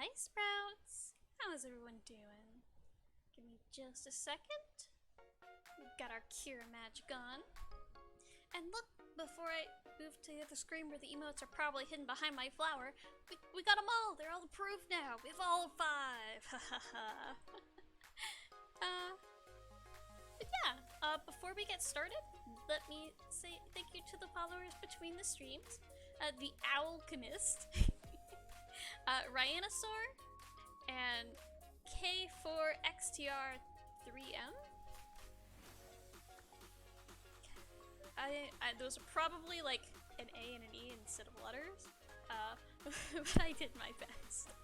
Hi, Sprouts! How is everyone doing? Give me just a second. We've got our KiraraMagic on. And look, before I move to the other screen where the emotes are probably hidden behind my flower, we got them all! They're all approved now! We have all 5! Hahaha. But yeah, before we get started, let me say thank you to the followers between the streams. The Owlchemist, Ryanosaur, and K4XTR3M. Those are probably like an A and an E instead of letters, but I did my best.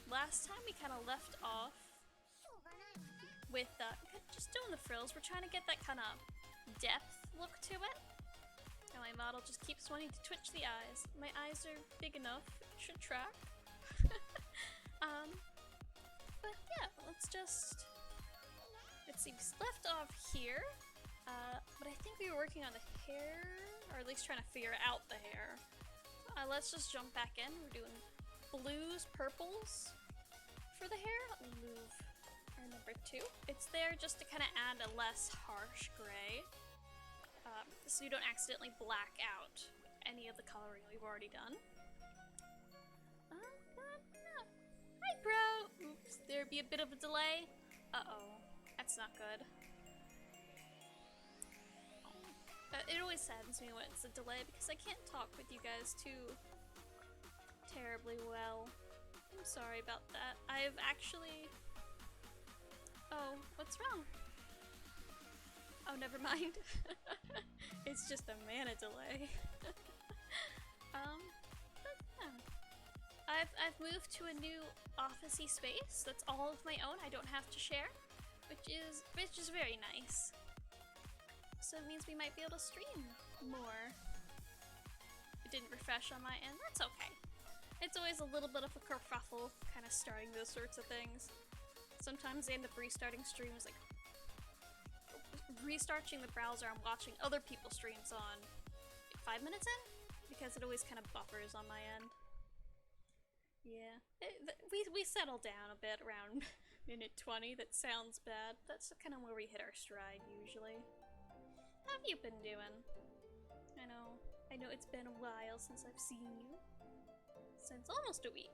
Last time we kind of left off with just doing the frills. We're trying to get that kind of depth look to it. And my model just keeps wanting to twitch the eyes. My eyes are big enough, it should track. But yeah, let's see, we left off here, but I think we were working on the hair, or at least trying to figure out the hair. Let's just jump back in. We're doing blues, purples for the hair. Let me move our number 2. It's there just to kind of add a less harsh gray, so you don't accidentally black out any of the coloring we've already done. Hi, bro! Oops, there'd be a bit of a delay. Uh-oh, that's not good. It always saddens me when it's a delay because I can't talk with you guys too terribly well. I'm sorry about that. I've actually... Oh, what's wrong? Oh, never mind. It's just a mana delay. But yeah. I've moved to a new office-y space that's all of my own. I don't have to share, which is very nice. so it means we might be able to stream more. It didn't refresh on my end, that's okay. It's always a little bit of a kerfuffle, kind of starting those sorts of things. Sometimes they end up restarting streams, like restarting the browser I'm watching other people's streams on 5 minutes in, because it always kind of buffers on my end. Yeah, we settle down a bit around minute 20. That sounds bad. That's kind of where we hit our stride usually. How have you been doing? I know it's been a while since I've seen you. Since almost a week.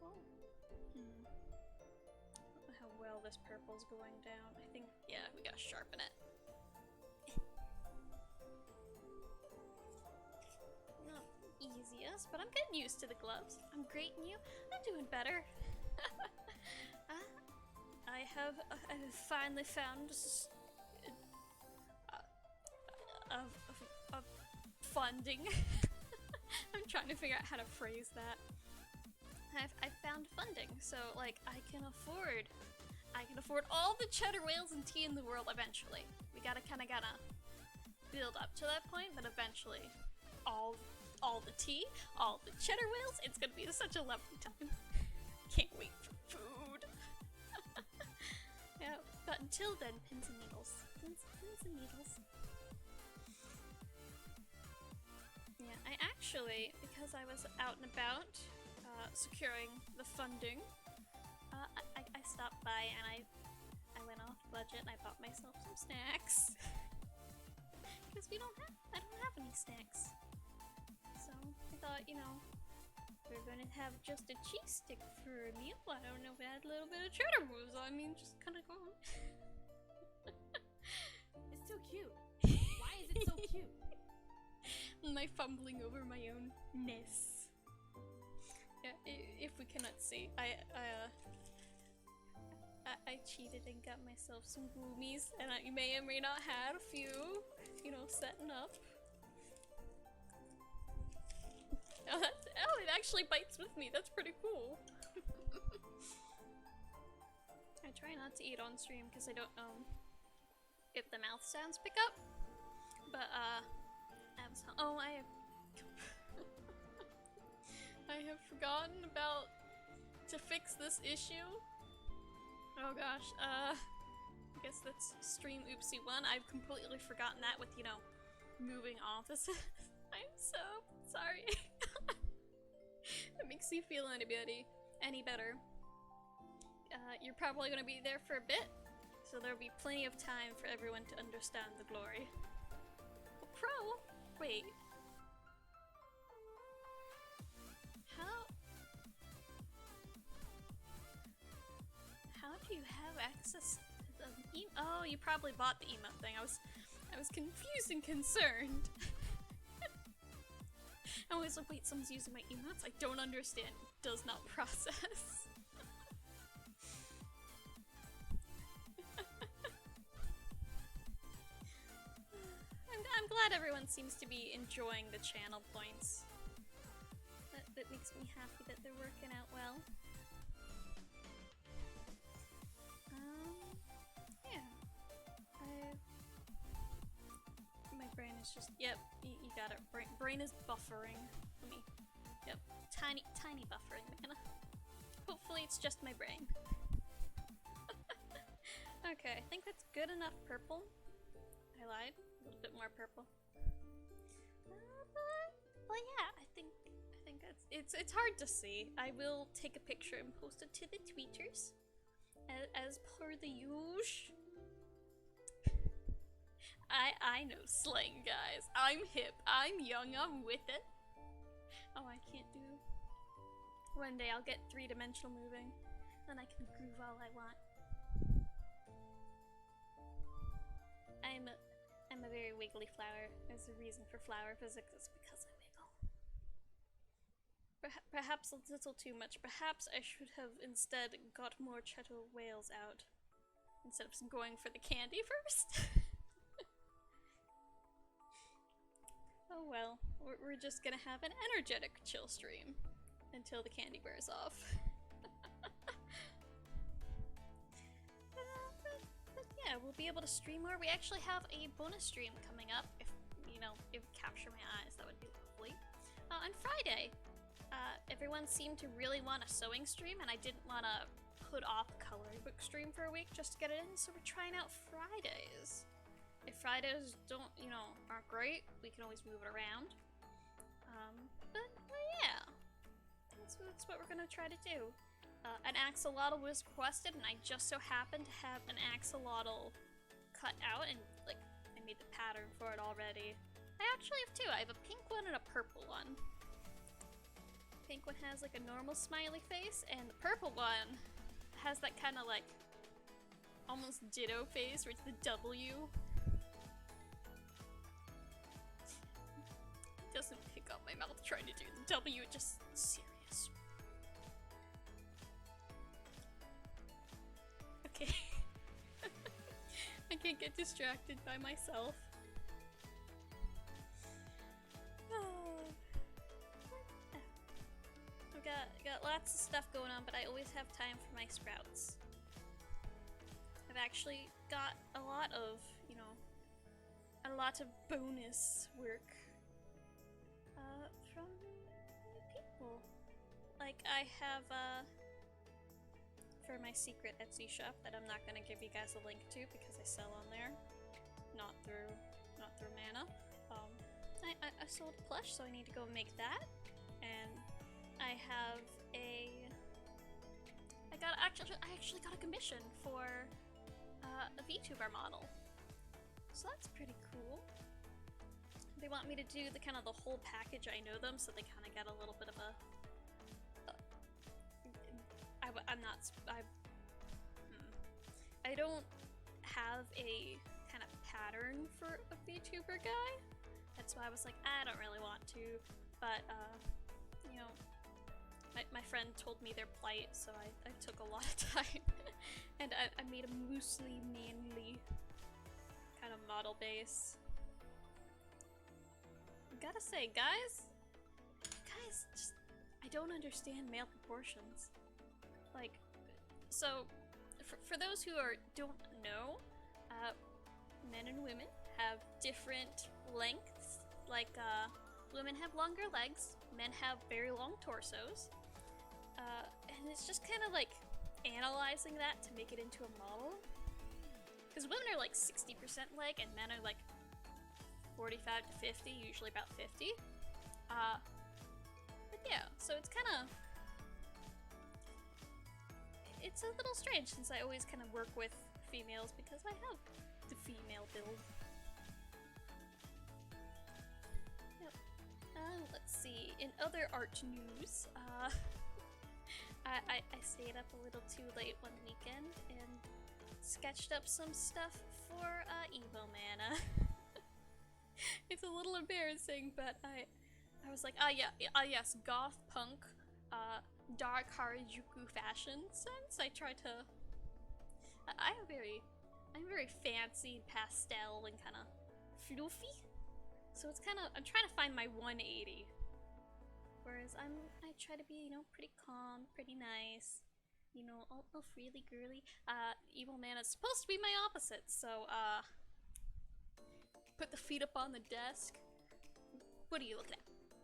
Oh. I don't know how well this purple's going down. I think, yeah, we gotta sharpen it. Not easiest, but I'm getting used to the gloves. I'm great, and you? I'm doing better. I have finally found funding. I'm trying to figure out how to phrase that. I found funding, so like I can afford all the cheddar whales and tea in the world eventually. We gotta build up to that point, but eventually all the tea, all the cheddar whales, it's gonna be such a lovely time. Can't wait for food. Yeah, but until then, pins and needles. Pins and needles. Yeah, I actually, because I was out and about, securing the funding, I stopped by and I went off budget and I bought myself some snacks. Because I don't have any snacks. So, I thought, you know, we're gonna have just a cheese stick for a meal. I don't know if it had a little bit of cheddar moves. I mean, just kinda go on. It's so cute. Why is it so cute? My fumbling over my own ness. Yeah, if we cannot see, I cheated and got myself some boomies, and I may or may not have a few, you know, setting up. Oh, it actually bites with me. That's pretty cool. I try not to eat on stream because I don't know if the mouth sounds pick up, but I have forgotten about to fix this issue. Oh gosh, I guess that's stream oopsie 1. I've completely forgotten that with, you know, moving offices. I'm so sorry. That makes you feel any better. You're probably gonna be there for a bit, so there'll be plenty of time for everyone to understand the glory. Pro? Wait. How do you have access to the oh, you probably bought the emote thing. I was confused and concerned. I was like, wait, someone's using my emotes? I don't understand. It does not process. I'm glad everyone seems to be enjoying the channel points. That makes me happy that they're working out well. Yeah. My brain is just, yep, you got it. Brain is buffering. Yep, tiny buffering, man. Hopefully it's just my brain. Okay, I think that's good enough purple. I lied. A little bit more purple. But yeah, I think it's hard to see. I will take a picture and post it to the tweeters, as per the usual. I know slang, guys. I'm hip. I'm young. I'm with it. Oh, I can't do. One day I'll get 3-dimensional moving, then I can groove all I want. I'm a very wiggly flower. There's a reason for flower physics. It's because I wiggle. Perhaps a little too much. Perhaps I should have instead got more cheddar whales out instead of going for the candy first. Oh well, we're just gonna have an energetic chill stream until the candy wears off. But yeah, we'll be able to stream more. We actually have a bonus stream coming up. If, you know, it would capture my eyes, that would be lovely. On Friday, everyone seemed to really want a sewing stream, and I didn't want to put off a coloring book stream for a week just to get it in, so we're trying out Fridays. If Fridays aren't great, we can always move it around. But yeah, that's what we're gonna try to do. An axolotl was requested, and I just so happened to have an axolotl cut out, and like I made the pattern for it already. I actually have two. I have a pink one and a purple one. Pink one has like a normal smiley face, and the purple one has that kind of like almost ditto face where it's the W. It doesn't pick up my mouth trying to do the W, it just serious. Okay. I can't get distracted by myself. I've got lots of stuff going on, but I always have time for my sprouts. I've actually got a lot of, bonus work from new people. Like I have for my secret Etsy shop that I'm not gonna give you guys a link to because I sell on there, not through Mana. I sold a plush, so I need to go make that, and I have I actually got a commission for a VTuber model, so that's pretty cool. They want me to do the whole package. I know them, so they kind of get a little bit of a. I don't have a kind of pattern for a VTuber guy. That's why I was like, I don't really want to, but my friend told me their plight, so I took a lot of time, and I made a mostly manly kind of model base. I gotta say, guys, just, I don't understand male proportions. Like, so, for those who don't know, men and women have different lengths. Like, women have longer legs, men have very long torsos. And it's just kind of like analyzing that to make it into a model. Because women are like 60% leg and men are like 45 to 50, usually about 50. But yeah, so it's kind of... It's a little strange since I always kind of work with females because I have the female build. Yep. Let's see. In other art news, I stayed up a little too late one weekend and sketched up some stuff for Evo Mana. It's a little embarrassing, but I was like, yes, goth punk, dark Harajuku fashion sense. I try to. I'm very fancy, pastel, and kind of floofy. So it's kind of, I'm trying to find my 180. Whereas I try to be, pretty calm, pretty nice, all freely girly. Evil Mana's supposed to be my opposite, so, put the feet up on the desk. What are you looking at?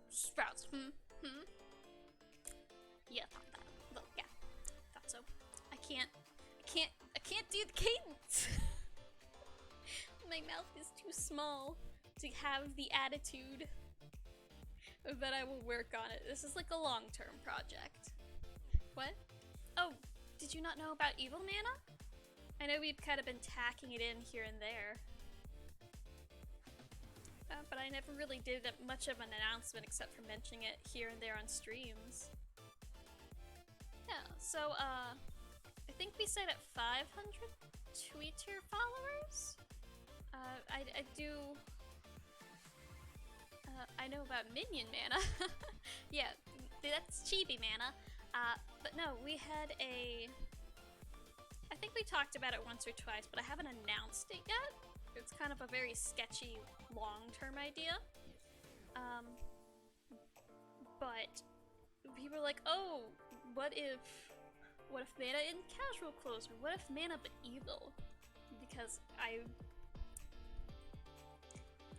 Sprouts, Yeah, thought that. Well, yeah, thought so. I can't do the cadence! My mouth is too small to have the attitude. But I will work on it. This is like a long-term project. What? Oh, did you not know about Evil Mana? I know we've kind of been tacking it in here and there. But I never really did much of an announcement except for mentioning it here and there on streams. Yeah, so, I think we said at 500 Twitter followers? I do... I know about Minion Mana. Yeah, that's Chibi Mana. But no, we had a... I think we talked about it once or twice, but I haven't announced it yet. It's kind of a very sketchy, long-term idea. But people were like, oh, what if Mana in casual clothes? Or what if Mana but evil? It'd be because I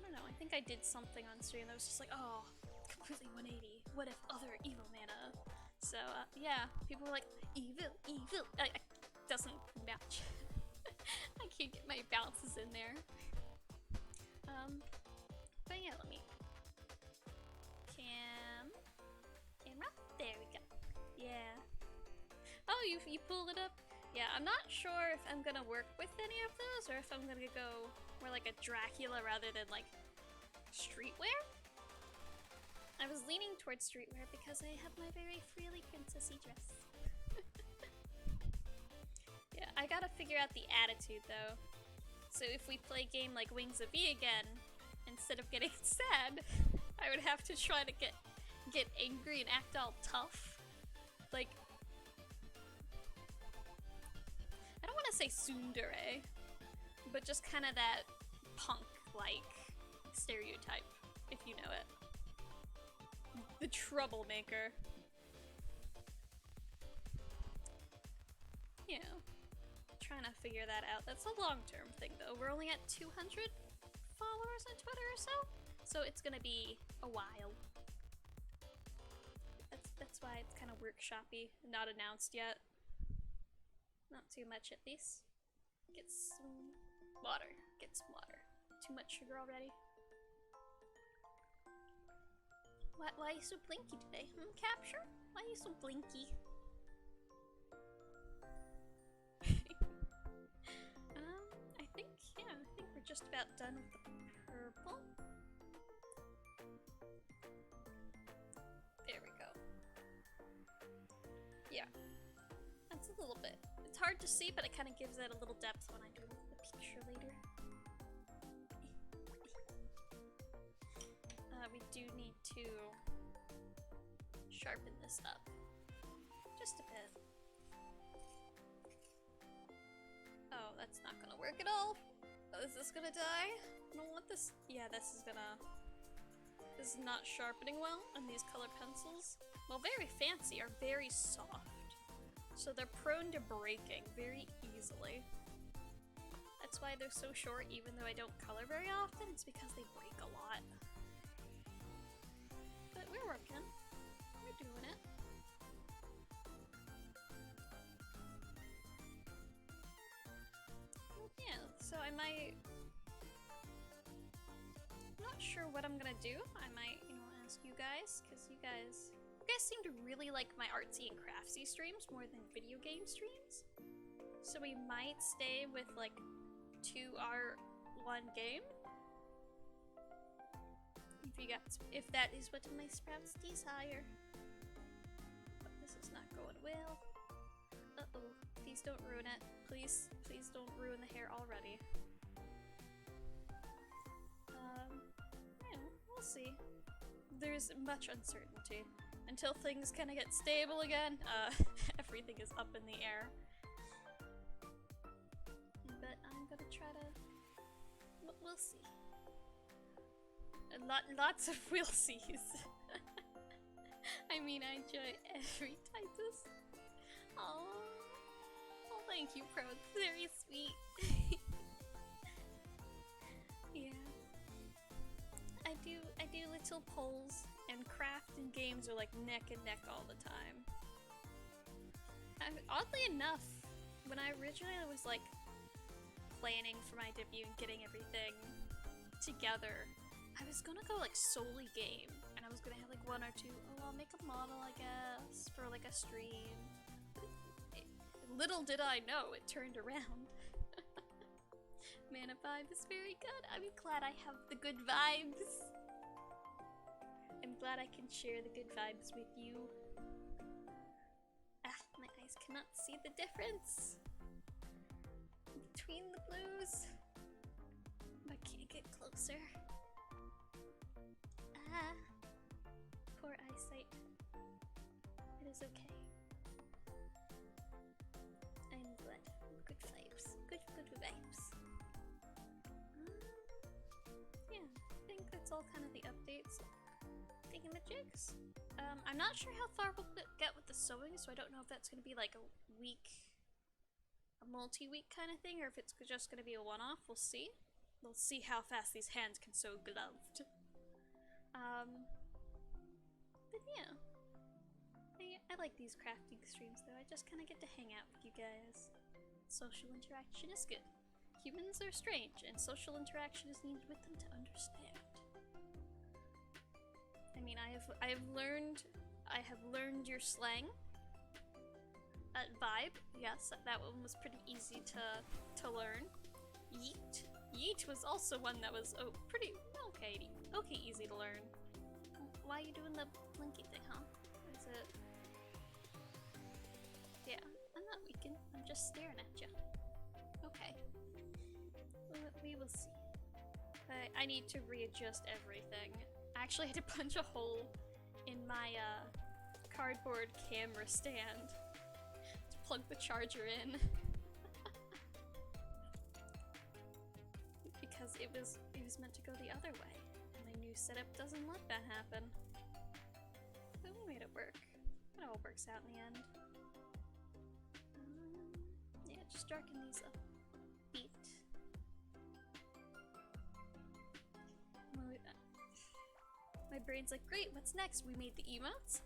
don't know, I think I did something on stream that was just like, oh, completely 180. What if other evil mana? So, yeah, people were like, evil, evil. Doesn't match. I can't get my bounces in there. But yeah, let me. Camera? There we go. Yeah. Oh, you pulled it up? Yeah, I'm not sure if I'm gonna work with any of those or if I'm gonna go more like a Dracula rather than like streetwear. I was leaning towards streetwear because I have my very frilly princessy dress. Yeah, I gotta figure out the attitude though. So if we play a game like Wings of V again, instead of getting sad, I would have to try to get angry and act all tough. Like, I don't want to say tsundere, but just kind of that punk-like stereotype, if you know it. The troublemaker. Yeah. Trying to figure that out. That's a long-term thing though. We're only at 200 followers on Twitter or so it's gonna be a while. That's why it's kind of workshoppy, not announced yet. Not too much at least. Get some water. Get some water. Too much sugar already. Why are you so blinky today? Capture? Why are you so blinky? I think we're just about done with the purple. There we go. Yeah. That's a little bit. It's hard to see, but it kind of gives it a little depth when I do the picture later. We do need to sharpen this up. Just a bit. Oh, that's not gonna work at all. Oh, is this gonna die? I don't want this. Yeah, this is not sharpening well, and these color pencils, while very fancy, are very soft. So they're prone to breaking very easily. That's why they're so short, even though I don't color very often. It's because they break a lot. But we're working. We're doing it. Yeah, so I might... I'm not sure what I'm gonna do. I might, ask you guys, because you guys seem to really like my artsy and craftsy streams more than video game streams. So we might stay with, like, 2 art, 1 game. If that is what my sprouts desire. But this is not going well. Uh-oh. Please don't ruin it. Please don't ruin the hair already. Yeah, we'll see. There's much uncertainty. Until things kind of get stable again, everything is up in the air. But I'm gonna try to... We'll see. Lots of we'll sees. I mean, I enjoy every Titus. Oh, thank you, Pro. It's very sweet. Yeah. I do little polls, and craft and games are like neck and neck all the time. Oddly enough, when I originally was like planning for my debut and getting everything together, I was gonna go like solely game, and I was gonna have like 1 or 2, I'll make a model I guess, for like a stream. Little did I know, it turned around. Mana vibe is very good. I'm glad I have the good vibes. I'm glad I can share the good vibes with you. Ah, my eyes cannot see the difference between the blues. I can't get closer. Ah, poor eyesight. It is okay. I'm glad. Good vibes. Good vibes. Yeah, I think that's all kind of the updates. Thingamajigs. I'm not sure how far we'll get with the sewing, so I don't know if that's going to be like a a multi-week kind of thing, or if it's just gonna be a one-off. We'll see. We'll see how fast these hands can sew gloved. But yeah. I like these crafting streams though. I just kind of get to hang out with you guys. Social interaction is good. Humans are strange, and social interaction is needed with them to understand. I mean, I have learned your slang. Vibe, yes, that one was pretty easy to learn. Yeet. Yeet was also one that was pretty okay easy to learn. Why are you doing the blinky thing, huh? Is it? Yeah, I'm not weakened. I'm just staring at you. Okay. We will see. I need to readjust everything. I actually had to punch a hole in my cardboard camera stand to plug the charger in. Because it was meant to go the other way. And my new setup doesn't let that happen. But we made it work. It all works out in the end. Yeah, just darken these up a bit. My brain's like, great, what's next? We made the emotes.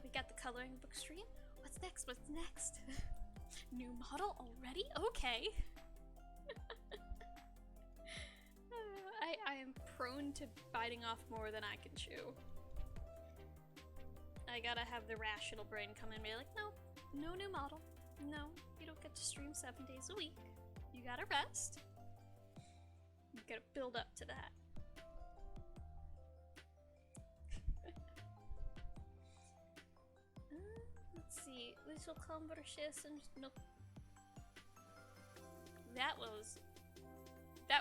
We got the coloring book stream. What's next? What's next? New model already? Okay. I am prone to biting off more than I can chew. I gotta have the rational brain come in and be like, no new model. No, you don't get to stream 7 days a week. You gotta rest. You gotta build up to that. Let's see, little conversations. No. That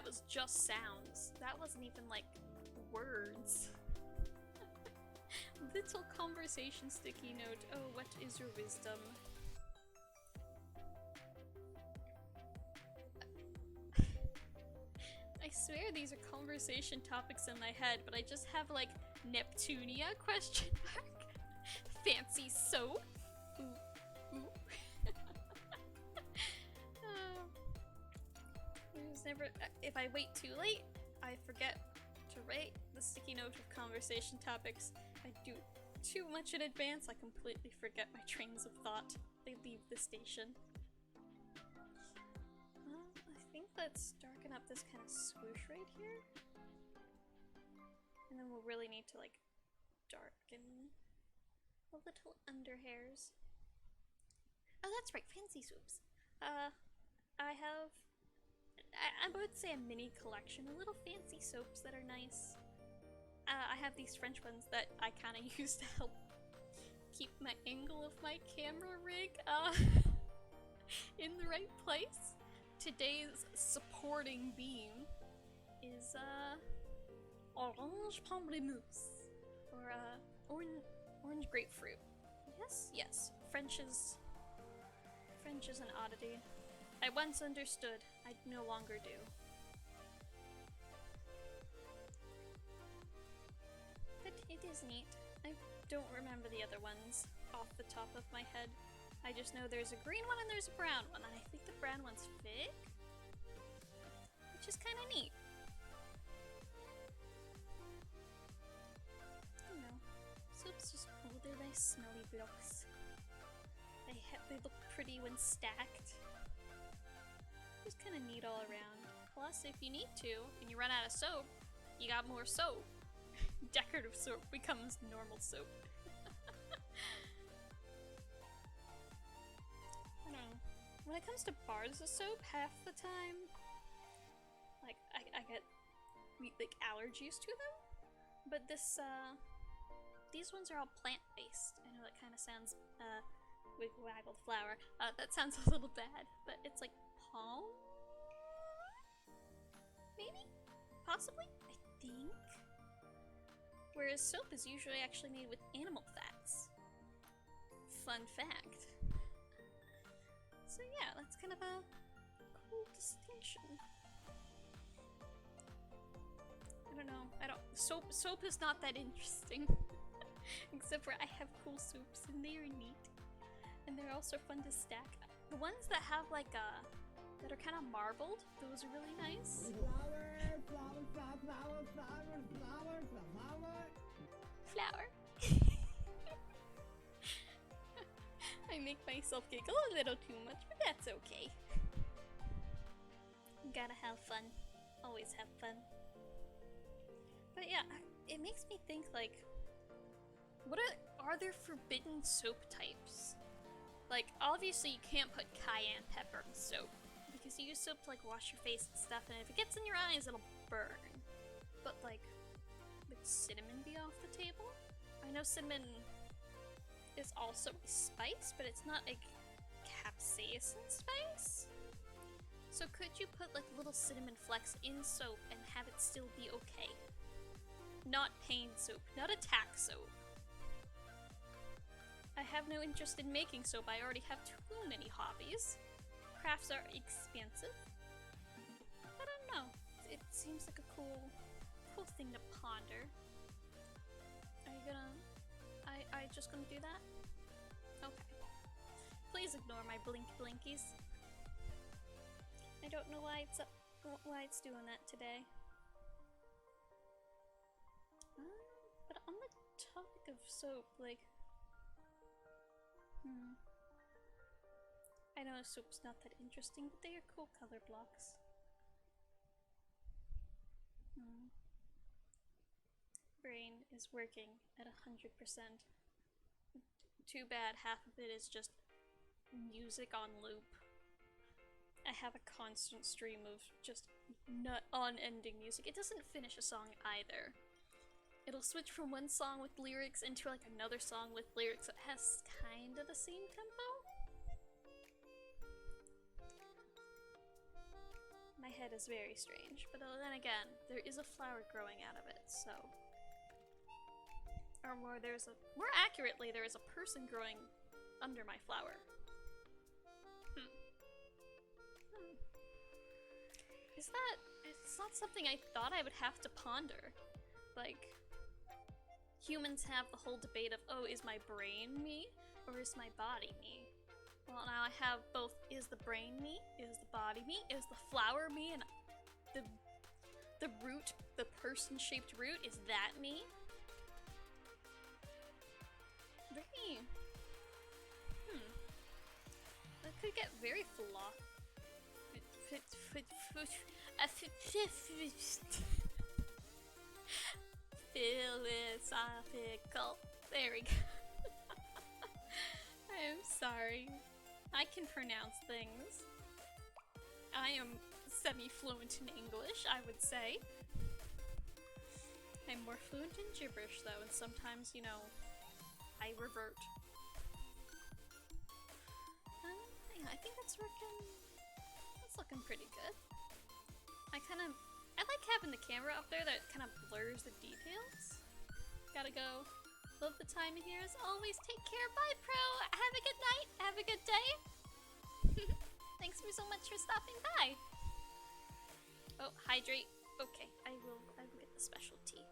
was just sounds. That wasn't even like words. Little conversation sticky note. Oh, what is your wisdom? I swear these are conversation topics in my head, but I just have like Neptunia question mark. Fancy soap. Ooh. Never. If I wait too late, I forget to write the sticky note of conversation topics. If I do too much in advance, I completely forget my trains of thought. They leave the station. I think let's darken up this kind of swoosh right here. And then we'll really need to like darken the little under hairs. Oh, that's right, fancy swoops. I would say a mini collection of little fancy soaps that are nice. I have these French ones that I kind of use to help keep my angle of my camera rig in the right place. Today's supporting beam is orange pamplemousse or orange grapefruit. Yes. French is an oddity. I once understood, I no longer do. But it is neat. I don't remember the other ones off the top of my head. I just know there's a green one and there's a brown one, and I think the brown one's fig? Which is kind of neat. I don't know. Soaps just cool. They're nice smelly blocks. They look pretty when stacked. Just kind of neat all around. Plus, if you need to, and you run out of soap, you got more soap. Decorative soap becomes normal soap. I don't know. When it comes to bars of soap, half the time, like, I get, like, allergies to them. But these ones are all plant-based. I know that kind of sounds, wiggle-waggled flower. That sounds a little bad, but it's like palm? Maybe? Possibly? I think? Whereas soap is usually actually made with animal fats. Fun fact. So yeah, that's kind of a cool distinction. I don't know. Soap is not that interesting. Except for I have cool soaps and they are neat. And they're also fun to stack. The ones that have like that are kind of marbled, those are really nice. Flower. I make myself giggle a little too much, but that's okay. Gotta have fun. Always have fun. But yeah, it makes me think like, what are there forbidden soap types? Like, obviously you can't put cayenne pepper in soap, because you use soap to like wash your face and stuff, and if it gets in your eyes, it'll burn. But like, would cinnamon be off the table? I know cinnamon is also a spice, but it's not a capsaicin spice. So could you put like little cinnamon flecks in soap and have it still be okay? Not pain soap, not attack soap. I have no interest in making soap, I already have too many hobbies. Crafts are expensive. I don't know, it seems like a cool thing to ponder. Are you gonna... Are you just gonna do that? Okay. Please ignore my blinkies. I don't know why it's doing that today. But on the topic of soap, like... I know soap's not that interesting, but they are cool color blocks. Brain is working at 100%. Too bad half of it is just music on loop. I have a constant stream of just unending music. It doesn't finish a song either. It'll switch from one song with lyrics into like another song with lyrics that has kind of the same tempo. My head is very strange, but then again, there is a flower growing out of it, so... Or more accurately, there is a person growing under my flower. It's not something I thought I would have to ponder. Like, humans have the whole debate of, oh, is my brain me, or is my body me? Well, now I have both, is the brain me, is the body me, is the flower me, and the root, the person-shaped root, is that me? Very... That could get very philosophical. There we go. I'm sorry. I can pronounce things. I am semi-fluent in English, I would say. I'm more fluent in gibberish though, and sometimes, you know, I revert. Yeah, I think that's looking pretty good. I like having the camera up there that kind of blurs the details. Gotta go. Love the time here as always. Take care. Bye, Pro. Have a good night. Have a good day. Thanks so much for stopping by. Oh, hydrate. Okay, I will get the special tea.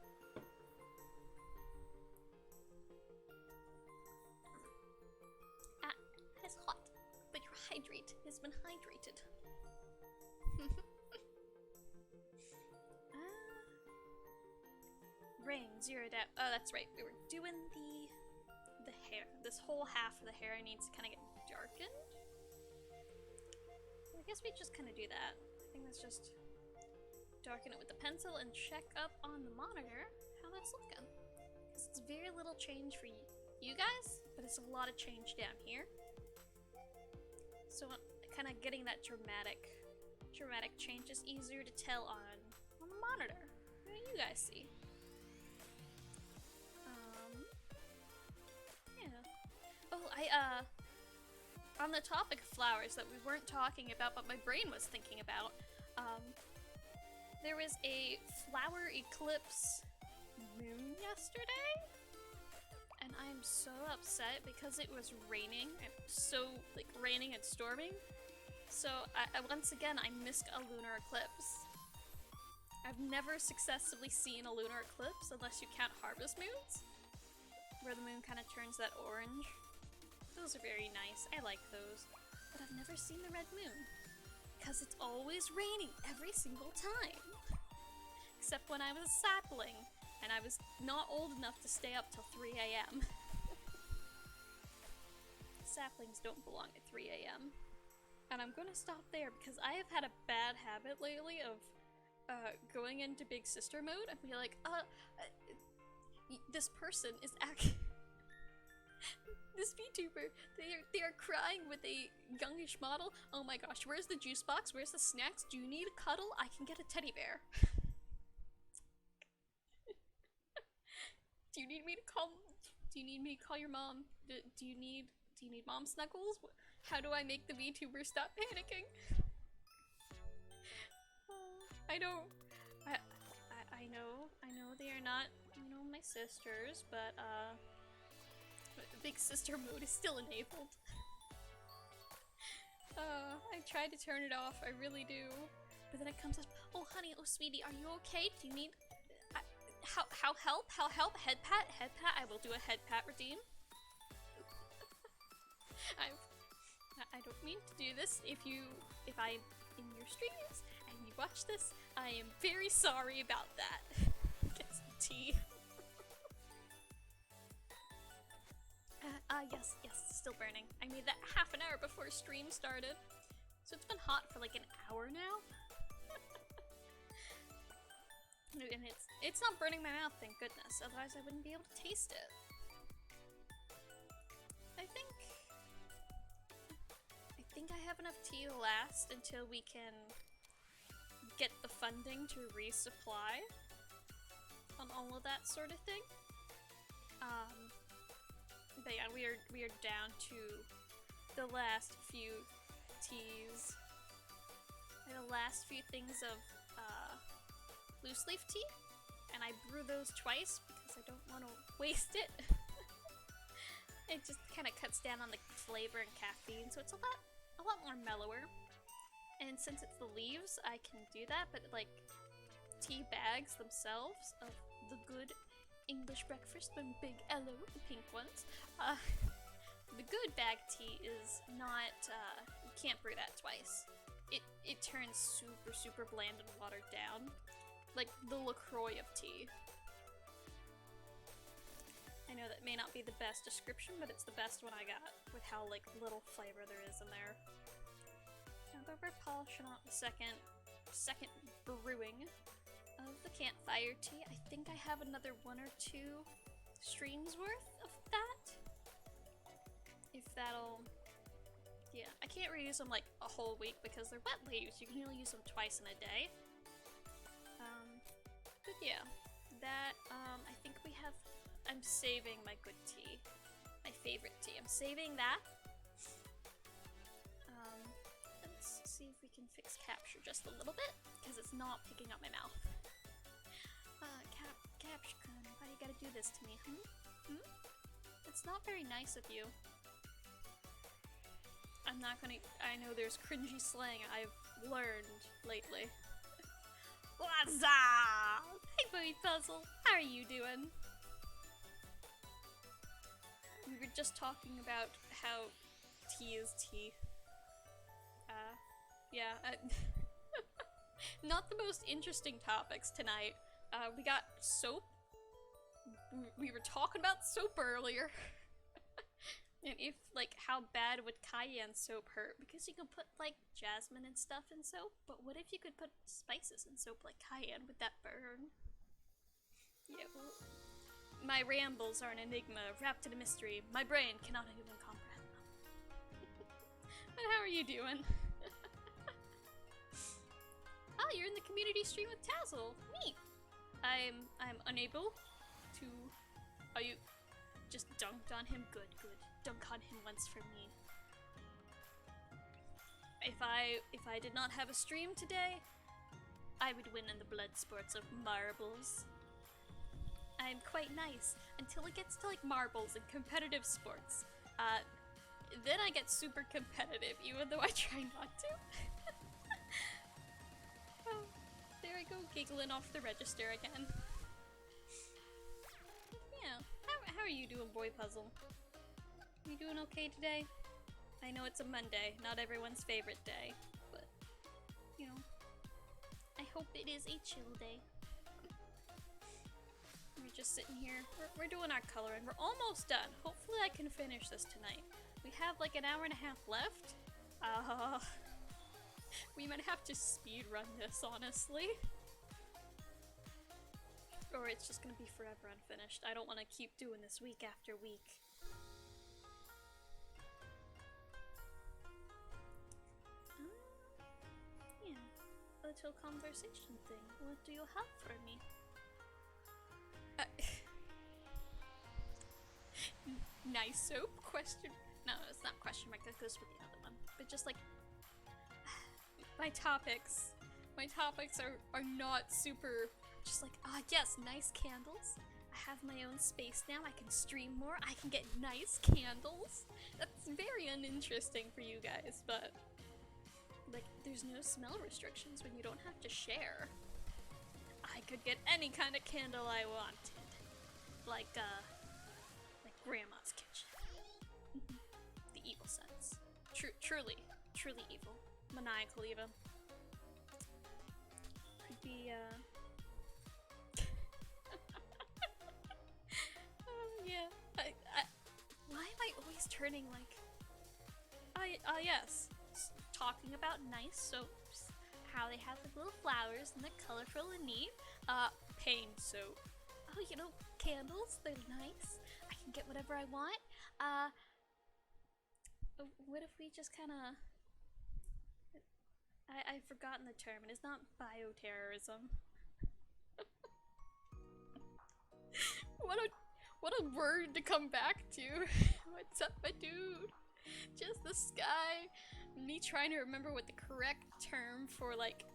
It's hot, but your hydrate has been hydrated. Rain, zeroed out. Oh, that's right. We were doing the hair. This whole half of the hair needs to kind of get darkened. I guess we just kind of do that. I think that's just darken it with the pencil and check up on the monitor how that's looking. Because it's very little change for you guys, but it's a lot of change down here. So kind of getting that dramatic change is easier to tell on the monitor. What do you guys see? Yeah. Oh, on the topic of flowers that we weren't talking about, but my brain was thinking about, there was a flower eclipse moon yesterday, and I'm so upset because it was raining, raining and storming. So once again, I missed a lunar eclipse. I've never successfully seen a lunar eclipse unless you count harvest moons, where the moon kind of turns that orange. Those are very nice. I like those. but I've never seen the red moon. Because it's always raining every single time. Except when I was a sapling, and I was not old enough to stay up till 3 a.m. Saplings don't belong at 3 a.m. And I'm gonna stop there because I have had a bad habit lately of going into big sister mode and be like, this person is actually this VTuber, they are crying with a youngish model. Oh my gosh, where's the juice box? Where's the snacks? Do you need a cuddle? I can get a teddy bear. Do you need me to call your mom? Do you need mom snuggles? How do I make the VTuber stop panicking? I know they are not, my sisters, but big sister mode is still enabled. I tried to turn it off, I really do. But then it comes up, oh honey, oh sweetie, are you okay? Do you need, how help? Head pat? I will do a head pat redeem. I don't mean to do this. If I'm in your streams and you watch this, I am very sorry about that. Get some tea. Yes, still burning. I made that half an hour before stream started. So it's been hot for like an hour now. And it's not burning my mouth, thank goodness. Otherwise I wouldn't be able to taste it. I think I have enough tea to last until we can get the funding to resupply on all of that sort of thing. But yeah, we are down to the last few teas. The last few things of loose leaf tea, and I brew those twice because I don't want to waste it. It just kind of cuts down on the flavor and caffeine, so it's a lot more mellower. And since it's the leaves, I can do that, but like tea bags themselves of the good English breakfast, the big yellow, the pink ones, the good bag tea is not, you can't brew that twice. It turns super bland and watered down. Like the LaCroix of tea. I know that may not be the best description, but it's the best one I got, with how like little flavor there is in there. But we're polishing off the second brewing of the campfire tea. I think I have another 1 or 2 streams worth of that. If that'll... Yeah, I can't reuse them like a whole week because they're wet leaves. You can only use them twice in a day. But yeah, that, I think we have... I'm saving my good tea. My favorite tea. I'm saving that. Let's see if we can fix capture just a little bit, because it's not picking up my mouth. Capture, why you gotta do this to me, It's not very nice of you. I'm not gonna... I know there's cringy slang I've learned lately. What's up? Hey, Boy Puzzle. How are you doing? We were just talking about how tea is tea. Yeah. Not the most interesting topics tonight. We got soap. We were talking about soap earlier. And if, like, how bad would cayenne soap hurt? Because you can put, like, jasmine and stuff in soap, but what if you could put spices in soap like cayenne? Would that burn? Yeah, well, my rambles are an enigma wrapped in a mystery. My brain cannot even comprehend them. But how are you doing? Oh, you're in the community stream with Tazzle. Neat. I'm unable to... Are you... Just dunked on him? Good. Dunk on him once for me. If I did not have a stream today, I would win in the blood sports of marbles. I'm quite nice until it gets to like marbles and competitive sports. Then I get super competitive, even though I try not to. Oh, there I go, giggling off the register again. Yeah, how are you doing, Boy Puzzle? You doing okay today? I know it's a Monday, not everyone's favorite day, but, you know, I hope it is a chill day. We're just sitting here, we're doing our coloring, we're almost done. Hopefully I can finish this tonight. We have like an hour and a half left. We might have to speed run this, honestly. Or it's just gonna be forever unfinished. I don't want to keep doing this week after week. Yeah, little conversation thing. What do you have for me? Nice soap? Question. No, it's not question mark. That goes with the other one. But just like my topics are not super. Just like yes, nice candles. I have my own space now. I can stream more. I can get nice candles. That's very uninteresting for you guys, but like there's no smell restrictions when you don't have to share. I could get any kind of candle I wanted. Like Grandma's kitchen. The evil sense. Truly evil. Maniacal even. Could be yeah. Why am I always turning like yes. Talking about nice soaps. How they have the little flowers and they're colorful and neat. Pain soap. Oh, you know, candles, they're nice. I can get whatever I want. What if we just kinda I've forgotten the term, and it's not bioterrorism. What a word to come back to. What's up, my dude? Just the sky. Me trying to remember what the correct term for like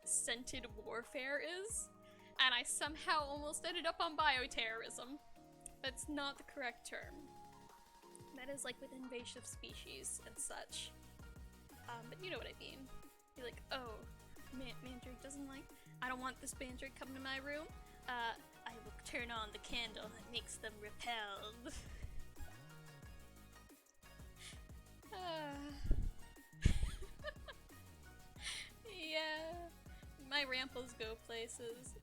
scented warfare is, and I somehow almost ended up on bioterrorism. That's not the correct term. That is like with invasive species and such. But you know what I mean. You're like, oh, Mandrake doesn't like. I don't want this Mandrake coming to my room. I will turn on the candle that makes them repelled. Yeah, my ramples go places.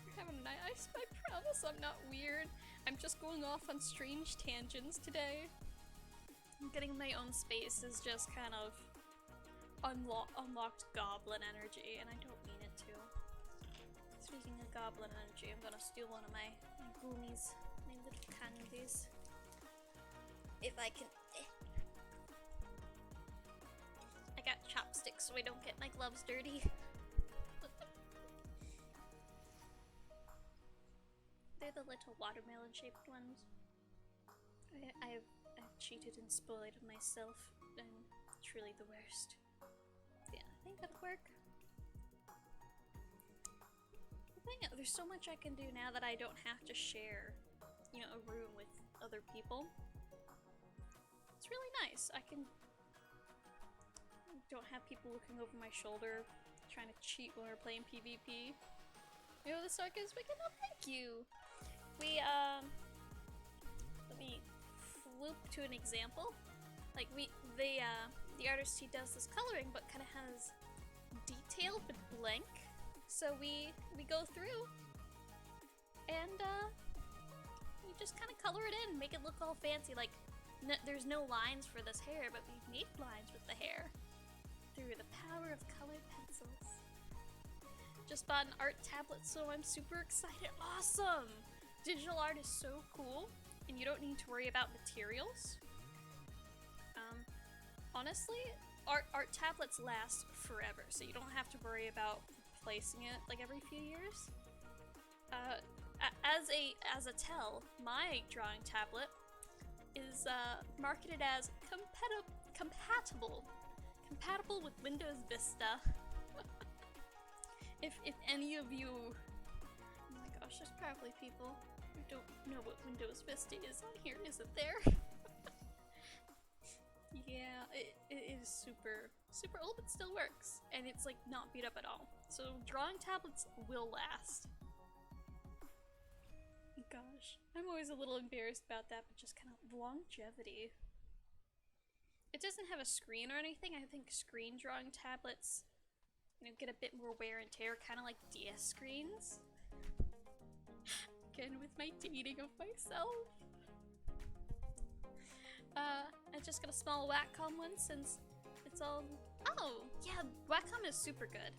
We're having a night. I promise I'm not weird. I'm just going off on strange tangents today. Getting my own space is just kind of unlocked goblin energy, and I don't mean it to. Speaking of goblin energy, I'm gonna steal one of my goomies, my little candies. If I can. I got chopsticks so I don't get my gloves dirty. They're the little watermelon shaped ones. I've cheated and spoiled myself. I'm truly the worst. Yeah, I think that'll work. The thing is, there's so much I can do now that I don't have to share, you know, a room with other people. It's really nice. I don't have people looking over my shoulder trying to cheat when we're playing PvP. You know, the Sark is waking up. Thank you. Let me floop to an example. Like the artist, he does this coloring but kind of has detail but blank. So we go through and we just kind of color it in, make it look all fancy. Like there's no lines for this hair, but we've made lines with the hair through the power of colored pencils. Just bought an art tablet, so I'm super excited. Awesome! Digital art is so cool, and you don't need to worry about materials. Honestly, art tablets last forever, so you don't have to worry about replacing it like every few years. As a tell, my drawing tablet is marketed as compatible with Windows Vista. If any of you, oh my gosh, there's probably people who don't know what Windows Vista is on here, isn't there? Yeah, it is super old, but still works. And it's like not beat up at all. So drawing tablets will last. Gosh, I'm always a little embarrassed about that, but just kind of longevity. It doesn't have a screen or anything. I think screen drawing tablets, get a bit more wear and tear, kind of like DS screens. Again, with my dating of myself. I just got a small Wacom one since it's all. Oh, yeah, Wacom is super good.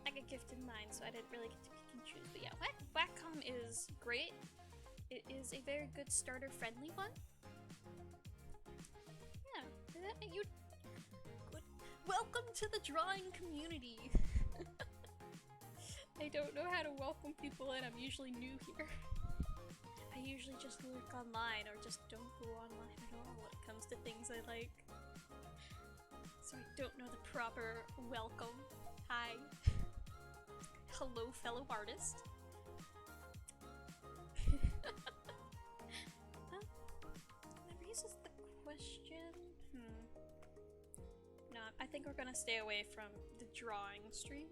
I got gifted mine, so I didn't really get to pick and choose. But yeah, Wacom is great. It is a very good starter-friendly one. Yeah, you. Good. Welcome to the drawing community. I don't know how to welcome people in. I'm usually new here. I usually just lurk online or just don't go online at all when it comes to things I like. So I don't know the proper welcome. Hi. Hello, fellow artist. That raises the question. No, I think we're gonna stay away from the drawing stream.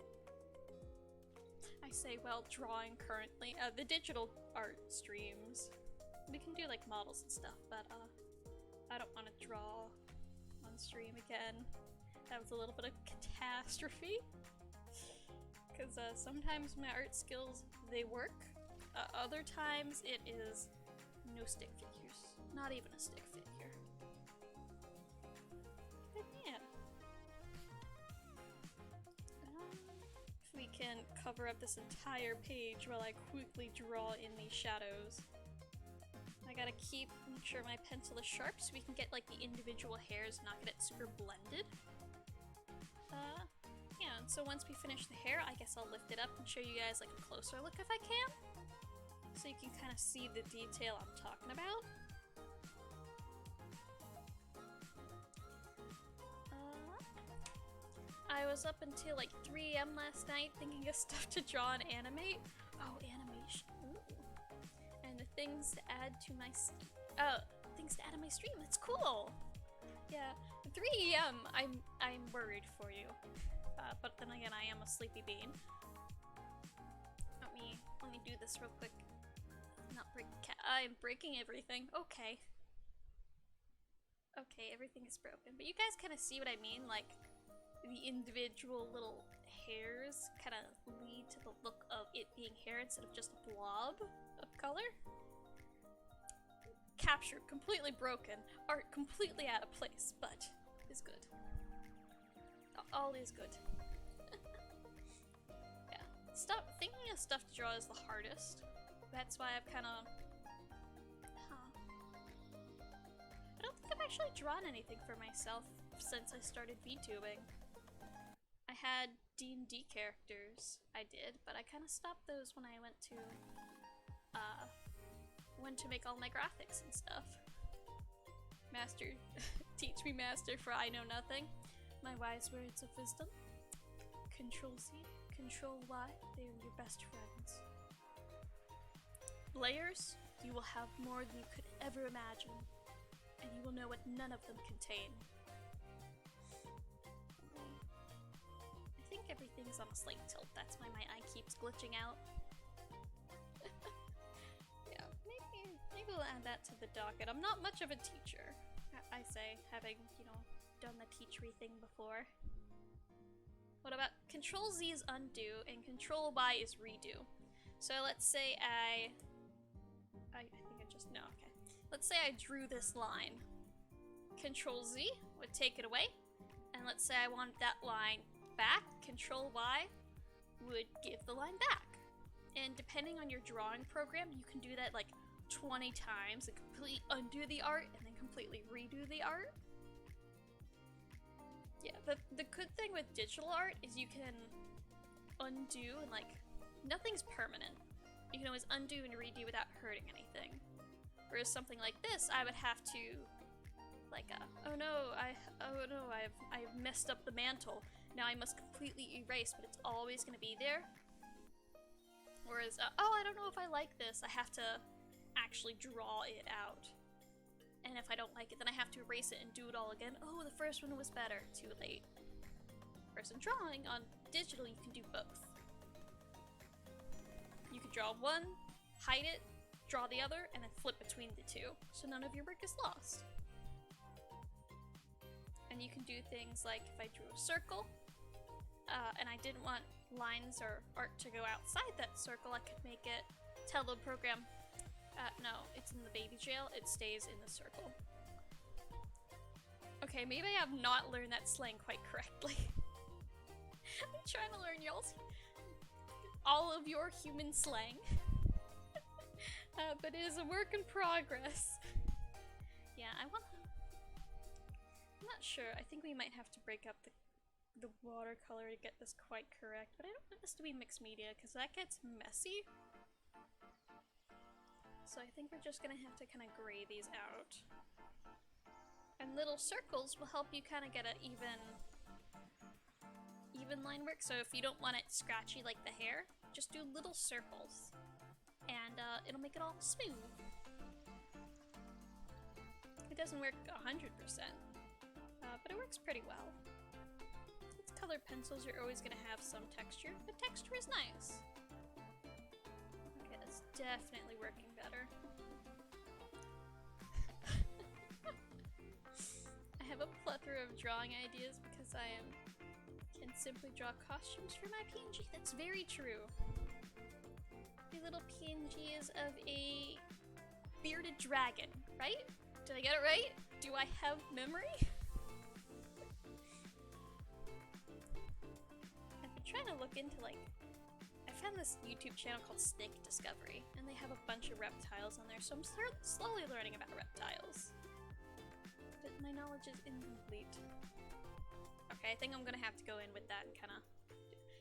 I say, well, drawing currently. The digital art streams. We can do like models and stuff, but I don't want to draw on stream again. That was a little bit of catastrophe. Because sometimes my art skills, they work. Other times it is no stick figures. Not even a stick figure. But yeah. If we can cover up this entire page while I quickly draw in these shadows. I gotta make sure my pencil is sharp so we can get like the individual hairs, not get it super blended. Yeah, and so once we finish the hair, I guess I'll lift it up and show you guys like a closer look if I can. So you can kind of see the detail I'm talking about. I was up until like 3 AM last night thinking of stuff to draw and animate. Oh, animation. Ooh. And the things to add to my things to add to my stream. That's cool. Yeah, 3 AM. I'm worried for you. But then again, I am a sleepy bean. Let me do this real quick. Not break the cat. I'm breaking everything. Okay. Okay, everything is broken. But you guys kind of see what I mean? Like, the individual little hairs kind of lead to the look of it being hair instead of just a blob of color. Captured, completely broken. Art completely out of place, but is good. All is good. Yeah. Thinking of stuff to draw is the hardest. That's why I've kind of... I don't think I've actually drawn anything for myself since I started VTubing. I had D&D characters, I did, but I kind of stopped those when I went to make all my graphics and stuff. Master, teach me master, for I know nothing. My wise words of wisdom. Control Z, Control Y, they are your best friends. Layers, you will have more than you could ever imagine, and you will know what none of them contain. I think everything's on a slight tilt, that's why my eye keeps glitching out. Yeah, maybe we'll add that to the docket. I'm not much of a teacher, I say, having, done the teachery thing before. What about Control Z is undo and Control Y is redo. So let's say I think I just, no, okay. Let's say I drew this line. Control Z would take it away. And let's say I want that line back. Control Y would give the line back. And depending on your drawing program, you can do that like 20 times and completely undo the art and then completely redo the art. Yeah, the good thing with digital art is you can undo and like, nothing's permanent. You can always undo and redo without hurting anything. Whereas something like this, I would have to, like, oh no, I've messed up the mantle. Now I must completely erase, but it's always gonna be there. Whereas, oh, I don't know if I like this. I have to actually draw it out. and if I don't like it, then I have to erase it and do it all again. Oh, the first one was better. Too late. Person drawing on digital, you can do both. You can draw one, hide it, draw the other, and then flip between the two, so none of your work is lost. And you can do things like if I drew a circle, and I didn't want lines or art to go outside that circle, I could make it tell the program, no, it's in the baby jail, it stays in the circle. Okay, maybe I have not learned that slang quite correctly. I'm trying to learn all of your human slang. But it is a work in progress. Yeah, I'm not sure. I think we might have to break up the watercolor to get this quite correct, but I don't want this to be mixed media because that gets messy. So I think we're just gonna have to kind of gray these out. And little circles will help you kind of get an even line work. So if you don't want it scratchy like the hair, just do little circles, and it'll make it all smooth. It doesn't work 100%, but it works pretty well. With colored pencils, you're always gonna have some texture, but texture is nice. Okay, that's definitely working better. I have a plethora of drawing ideas because I can simply draw costumes for my PNG. That's very true. The little PNG is of a bearded dragon, right? Did I get it right? Do I have memory? I've been trying to look into I found this YouTube channel called Snake Discovery, and they have a bunch of reptiles on there, so I'm slowly learning about reptiles. But my knowledge is incomplete. Okay, I think I'm gonna have to go in with that and kinda...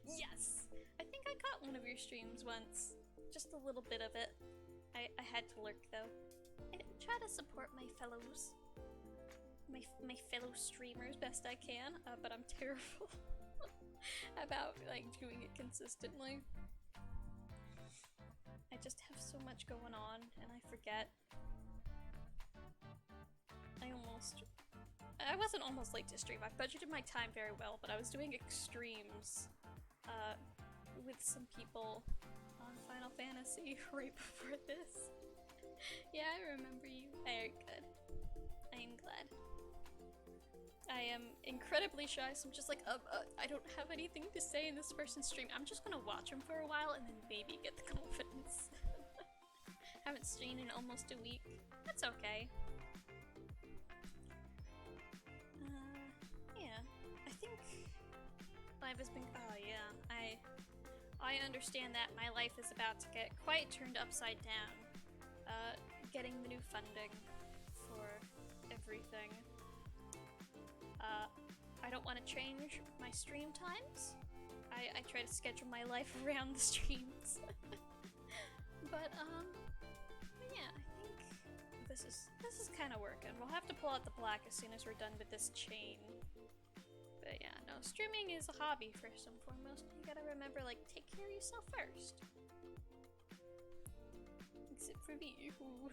Yes! I think I caught one of your streams once. Just a little bit of it. I had to lurk though. I try to support my fellows. My fellow streamers best I can, but I'm terrible about doing it consistently. I just have so much going on and I forget. I wasn't almost late to stream. I budgeted my time very well, but I was doing extremes with some people on Final Fantasy right before this. Yeah, I remember you. Very good. I am glad. I am incredibly shy, so I'm just like, I don't have anything to say in this person's stream. I'm just gonna watch him for a while and then maybe get the confidence. Haven't streamed in almost a week. That's okay. Yeah, I think life has been. Oh yeah, I understand that my life is about to get quite turned upside down. Getting the new funding for everything. I don't want to change my stream times. I try to schedule my life around the streams. But yeah, I think this is kind of working. We'll have to pull out the black as soon as we're done with this chain. But yeah, no, streaming is a hobby first and foremost. You gotta remember, take care of yourself first. Except for me, who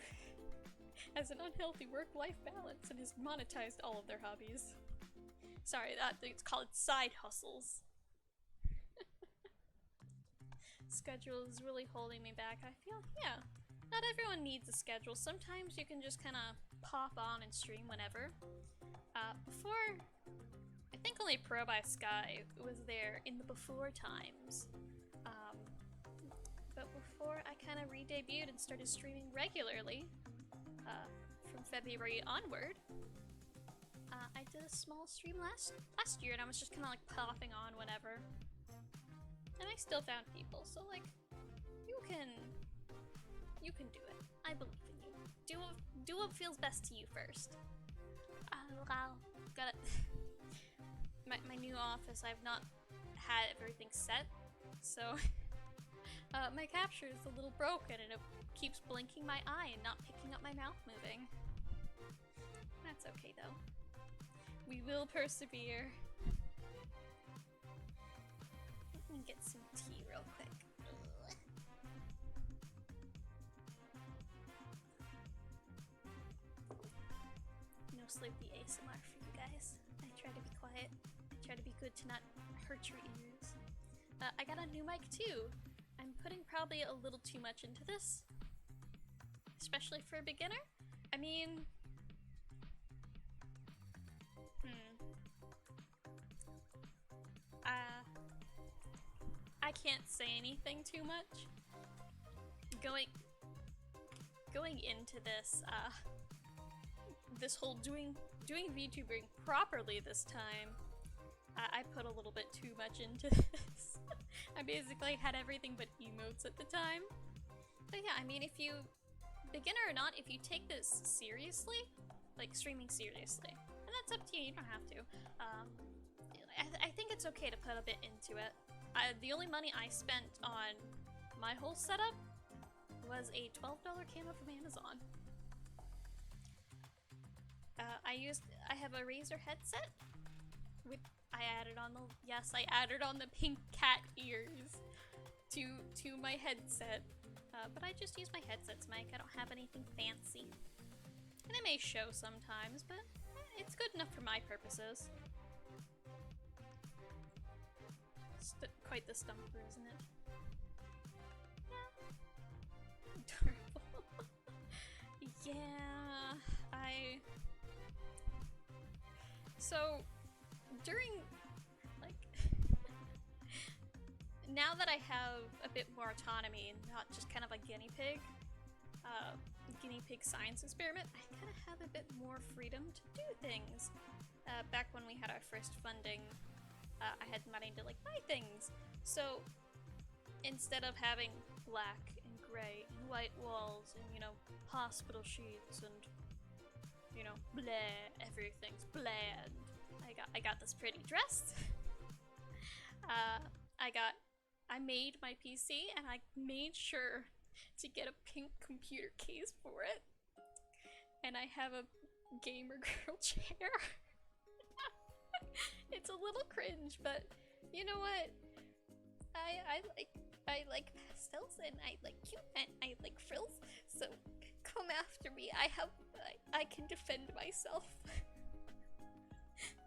has an unhealthy work-life balance and has monetized all of their hobbies. Sorry, it's called side hustles. Schedule is really holding me back. I feel, yeah, not everyone needs a schedule. Sometimes you can just kind of pop on and stream whenever. Before, I think only Pro by Sky was there in the before times. But before I kind of re-debuted and started streaming regularly, from February onward, I did a small stream last year, and I was just kind of popping on whenever. And I still found people, so you can do it. I believe in you. Do what feels best to you first. Wow, got it. My new office, I've not had everything set, so my capture is a little broken, and it keeps blinking my eye and not picking up my mouth moving. That's okay though. We will persevere. Let me get some tea real quick. mostly the ASMR for you guys. I try to be quiet. I try to be good to not hurt your ears. I got a new mic too. I'm putting probably a little too much into this, especially for a beginner. I mean, I can't say anything too much. Going into this, this whole doing VTubing properly this time, I put a little bit too much into this. I basically had everything but emotes at the time. But yeah, I mean, if you, beginner or not, if you take this seriously, like streaming seriously, and that's up to you, you don't have to. I think it's okay to put a bit into it. The only money I spent on my whole setup was a $12 camo from Amazon. I have a Razer headset with, I added on the pink cat ears to my headset. But I just use my headset's mic. I don't have anything fancy. And it may show sometimes, but it's good enough for my purposes. Quite the stumper, isn't it? Yeah. Adorable. Yeah, So, during, like, now that I have a bit more autonomy and not just kind of a guinea pig science experiment, I kind of have a bit more freedom to do things. Back when we had our first funding, I had money to like buy things. So instead of having black and gray and white walls and, you know, hospital sheets and, you know, blah, everything's bland, I got this pretty dress. I made my PC and I made sure to get a pink computer case for it. And I have a gamer girl chair. It's a little cringe, but you know what? I like pastels and I like cute and I like frills. So come after me. I can defend myself.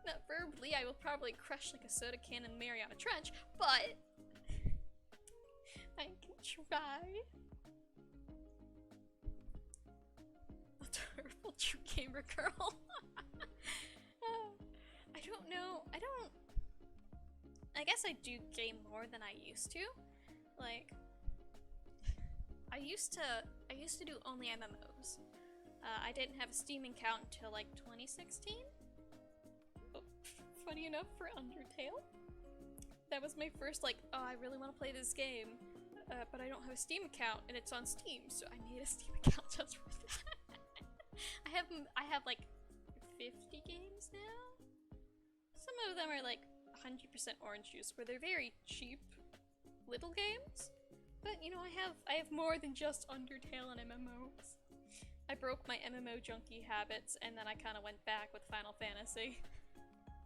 Not verbally. I will probably crush like a soda can in Mariana Trench, but I can try. Adorable true gamer girl. I don't know. I guess I do game more than I used to. Like, I used to do only MMOs. I didn't have a Steam account until like 2016. Oh, funny enough, for Undertale. That was my first like, oh, I really want to play this game, but I don't have a Steam account and it's on Steam, so I made a Steam account just for that. I have like 50 games now. Some of them are like 100% orange juice, where they're very cheap little games. But you know, I have more than just Undertale and MMOs. I broke my MMO junkie habits, and then I kind of went back with Final Fantasy.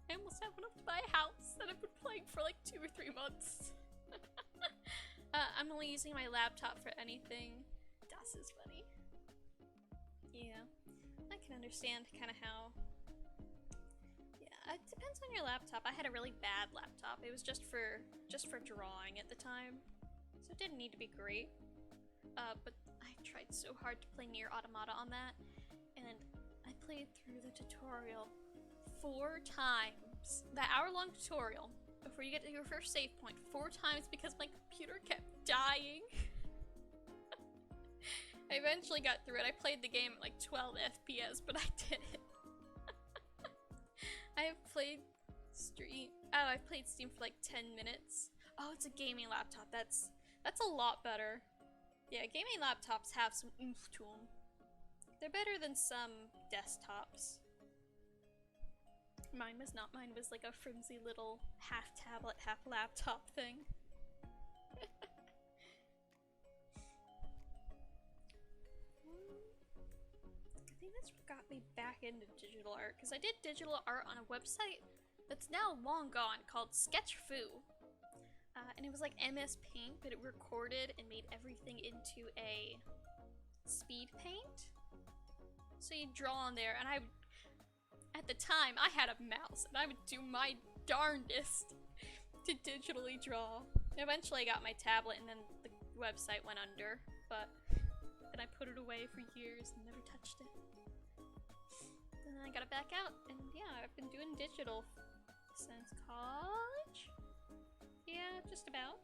I almost have enough to buy a house that I've been playing for like 2 or 3 months. I'm only using my laptop for anything. Das is funny. Yeah, I can understand kind of how. Yeah, it depends on your laptop. I had a really bad laptop. It was just for drawing at the time, so it didn't need to be great. But I tried so hard to play Nier Automata on that, and I played through the tutorial 4 times. The hour-long tutorial before you get to your first save point 4 times because my computer kept dying. I eventually got through it. I played the game at like 12 FPS, but I did it. I've played Steam for like 10 minutes. Oh, it's a gaming laptop. That's a lot better. Yeah, gaming laptops have some oomph to them. They're better than some desktops. Mine was not. Mine was like a flimsy little half tablet, half laptop thing. I think that's what got me back into digital art, because I did digital art on a website that's now long gone called Sketchfoo. And it was like MS Paint, but it recorded and made everything into a speed paint. So you draw on there, and at the time, I had a mouse, and I would do my darndest to digitally draw. Eventually I got my tablet, and then the website went under, but then I put it away for years and never touched it. And then I got it back out, and yeah, I've been doing digital since college? Yeah, just about.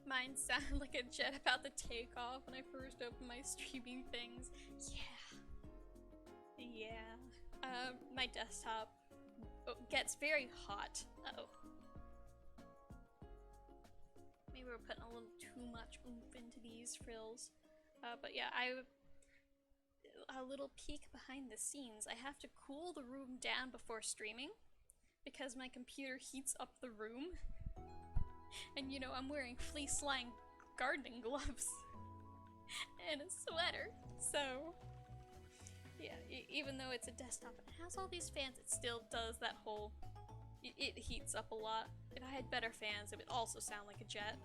Mine sounded like a jet about to take off when I first opened my streaming things. Yeah. My desktop gets very hot. Uh-oh. Maybe we're putting a little too much oomph into these frills. But yeah, a little peek behind the scenes. I have to cool the room down before streaming because my computer heats up the room. And you know, I'm wearing fleece-lined gardening gloves and a sweater, so yeah, even though it's a desktop and it has all these fans, it still does that whole, it heats up a lot. If I had better fans, it would also sound like a jet.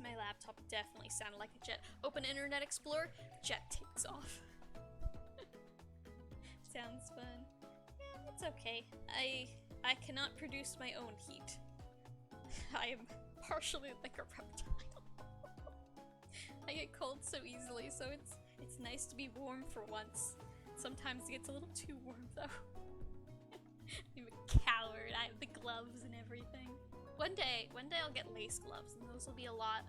My laptop definitely sounded like a jet. Open Internet Explorer, jet takes off. Sounds fun. Yeah, it's okay. I cannot produce my own heat. I am partially like a reptile. I get cold so easily, so it's nice to be warm for once. Sometimes it gets a little too warm though. I'm a coward. I have the gloves and everything. One day I'll get lace gloves, and those will be a lot.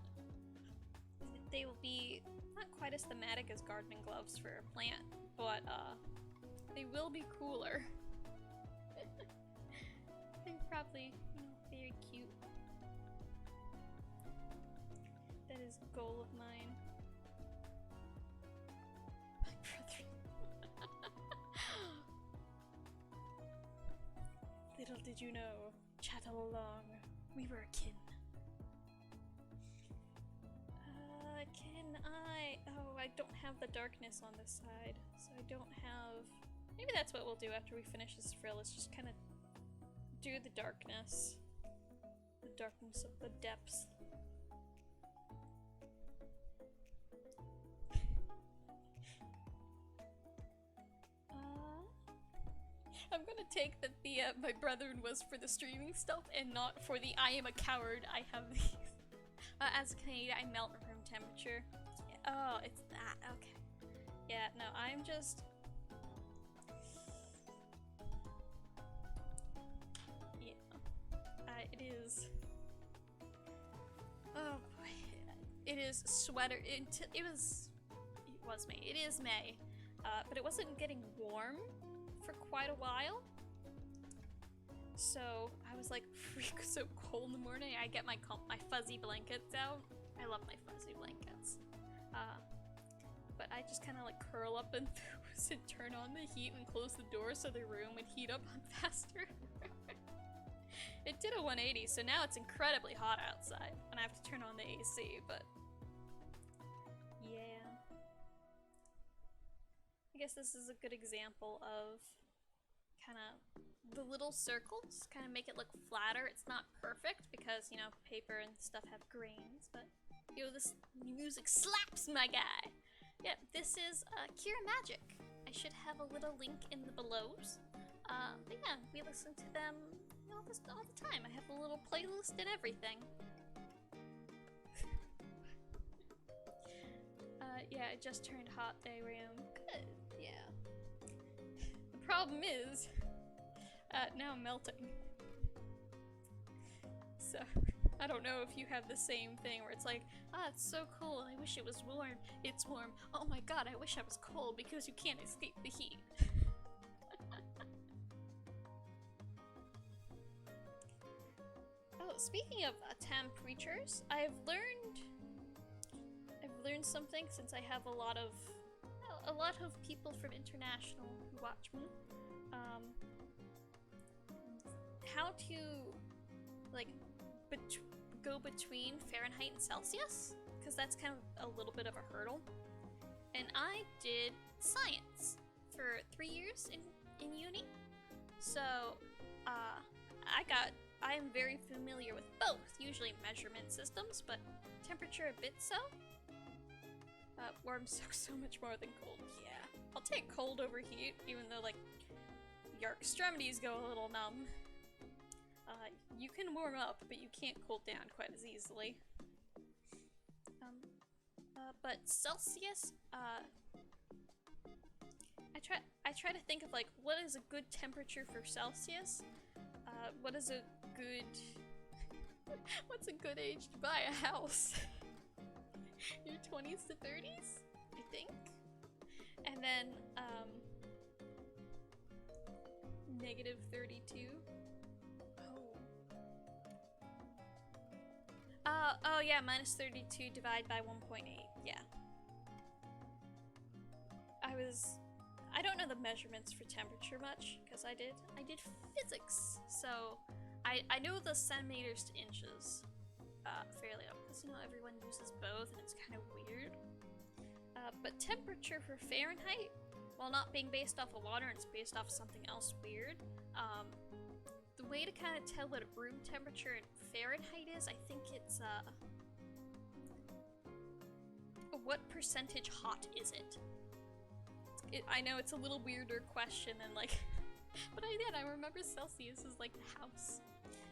They will be not quite as thematic as gardening gloves for a plant, but they will be cooler. They're probably, you know, very cute. That is a goal of mine. My brother. Little did you know, chat all along, we were kin. I don't have the darkness on this side, so I don't have... Maybe that's what we'll do after we finish this frill, is just kind of do the darkness. The darkness of the depths. I'm gonna take that my brethren was for the streaming stuff and not for the I am a coward. I have these. As a Canadian, I melt room temperature. Oh, it's that. Okay. Yeah, no, I'm just... Yeah. It is... Oh boy. It is sweater... It was May. It is May. But it wasn't getting warm for quite a while. So I was like, freak, so cold in the morning. I get my fuzzy blankets out. I love my fuzzy blankets. But I just kind of like curl up and turn on the heat and close the door so the room would heat up faster. It did a 180, so now it's incredibly hot outside and I have to turn on the AC, but yeah. I guess this is a good example of kind of the little circles, kind of make it look flatter. It's not perfect because, you know, paper and stuff have grains, but yo, this music slaps, my guy! Yeah, this is KiraraMagic. I should have a little link in the belows. But yeah, we listen to them all the time. I have a little playlist and everything. Yeah, it just turned hot day room. Good, yeah. The problem is, now I'm melting. So, I don't know if you have the same thing where it's like, ah, it's so cold, I wish it was warm. It's warm. Oh my god, I wish I was cold because you can't escape the heat. Oh, speaking of temperatures, I've learned something since I have a lot of people from international who watch me. How to like go between Fahrenheit and Celsius, because that's kind of a little bit of a hurdle. And I did science for 3 years in uni, so I am very familiar with both, usually measurement systems, but temperature a bit so. Warm sucks so much more than cold. Yeah. I'll take cold over heat, even though, like, your extremities go a little numb. You can warm up, but you can't cool down quite as easily. But Celsius, I try to think of, like, what is a good temperature for Celsius? What is a good... What's a good age to buy a house? Your 20s to 30s, I think? And then, negative 32. Oh yeah, minus 32 divided by 1.8, yeah. I don't know the measurements for temperature much, because I did physics, so I know the centimeters to inches fairly well, because, you know, everyone uses both and it's kind of weird. But temperature for Fahrenheit, while not being based off of water, it's based off something else weird. The way to kind of tell what room temperature in Fahrenheit is, I think it's, what percentage hot is it? I know it's a little weirder question than, like, but I remember Celsius is like the house.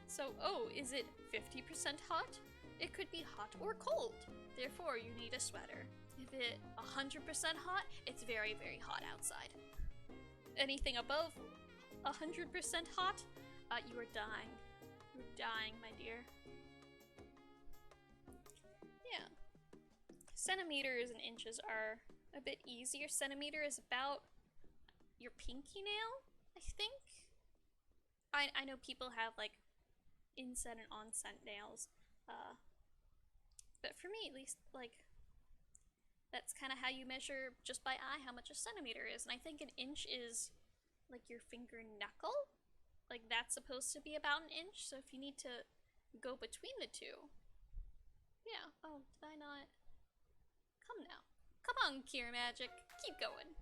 So, oh, is it 50% hot? It could be hot or cold. Therefore, you need a sweater. If it's 100% hot, it's very, very hot outside. Anything above 100% hot, you are dying. You're dying, my dear. Yeah. Centimeters and inches are a bit easier. Centimeter is about your pinky nail, I think. I know people have, like, inset and onset nails, but for me, at least, like, that's kind of how you measure just by eye how much a centimeter is, and I think an inch is, like, your finger knuckle? Like, that's supposed to be about an inch, so if you need to go between the two. Yeah, oh, did I not? Come now. Come on, KiraraMagic, keep going.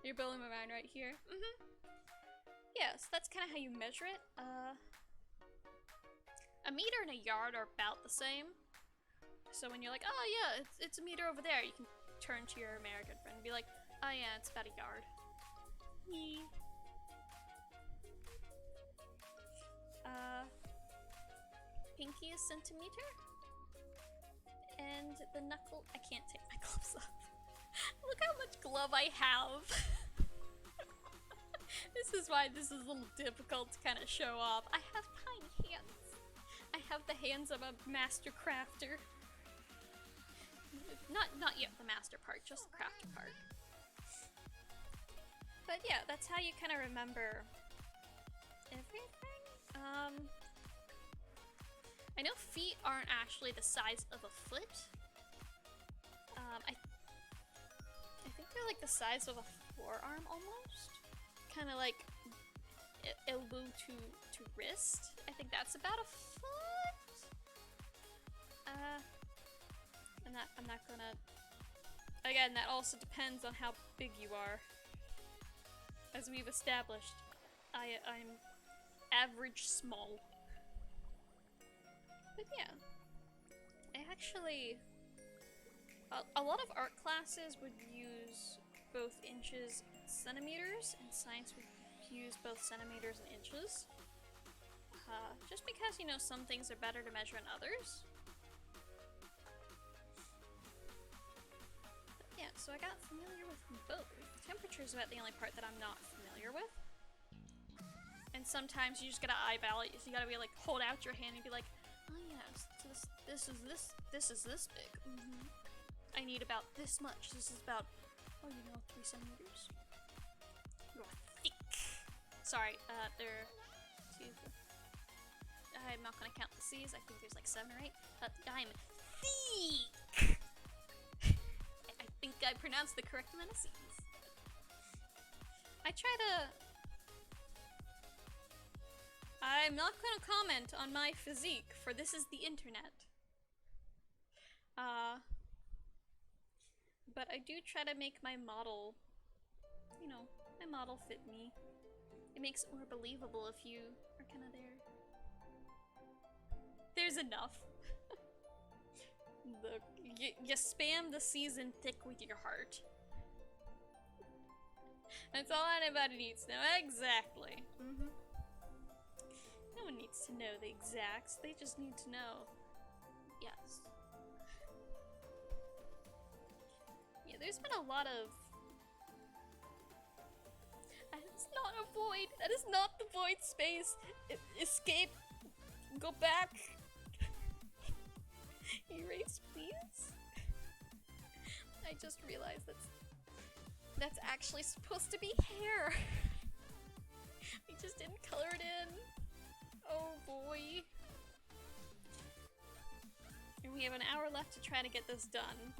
You're building my mind right here. Yeah, so that's kind of how you measure it. A meter and a yard are about the same. So when you're like, oh yeah, it's a meter over there, you can turn to your American friend and be like, oh yeah, it's about a yard. Pinky is centimeter. And the knuckle, I can't take my gloves off. Look how much glove I have. This is why this is a little difficult to kind of show off. I have tiny hands. I have the hands of a master crafter. Not yet the master part, just the crafter part. But yeah, that's how you kind of remember everything. I know feet aren't actually the size of a foot. I think they're like the size of a forearm almost. Kind of like elbow to wrist. I think that's about a foot. I'm not gonna. Again, that also depends on how big you are. As we've established, I'm average small. But yeah, I actually, a lot of art classes would use both inches and centimeters, and science would use both centimeters and inches. Just because, you know, some things are better to measure than others. But yeah, so I got familiar with both. Temperature is about the only part that I'm not familiar with. And sometimes you just gotta eyeball it. You gotta be like, hold out your hand and be like, oh yes, this is this big. I need about this much. This is about, oh, you know, 3 centimeters. You're thick. Sorry, there are 2. I'm not gonna count the C's. I think there's like 7 or 8. I'm thick. I think I pronounced the correct amount of C's. I'm not gonna comment on my physique, for this is the internet. But I do try to make my model, you know, my model fit me. It makes it more believable if you are kind of there. There's enough. You spam the season thick with your heart. That's all anybody needs to know. Exactly. No one needs to know the exacts. They just need to know. Yes. Yeah, there's been a lot of... That is not a void. That is not the void space. Escape. Go back. Erase, please. I just realized that's actually supposed to be hair. We just didn't color it in. Oh boy. And we have an hour left to try to get this done.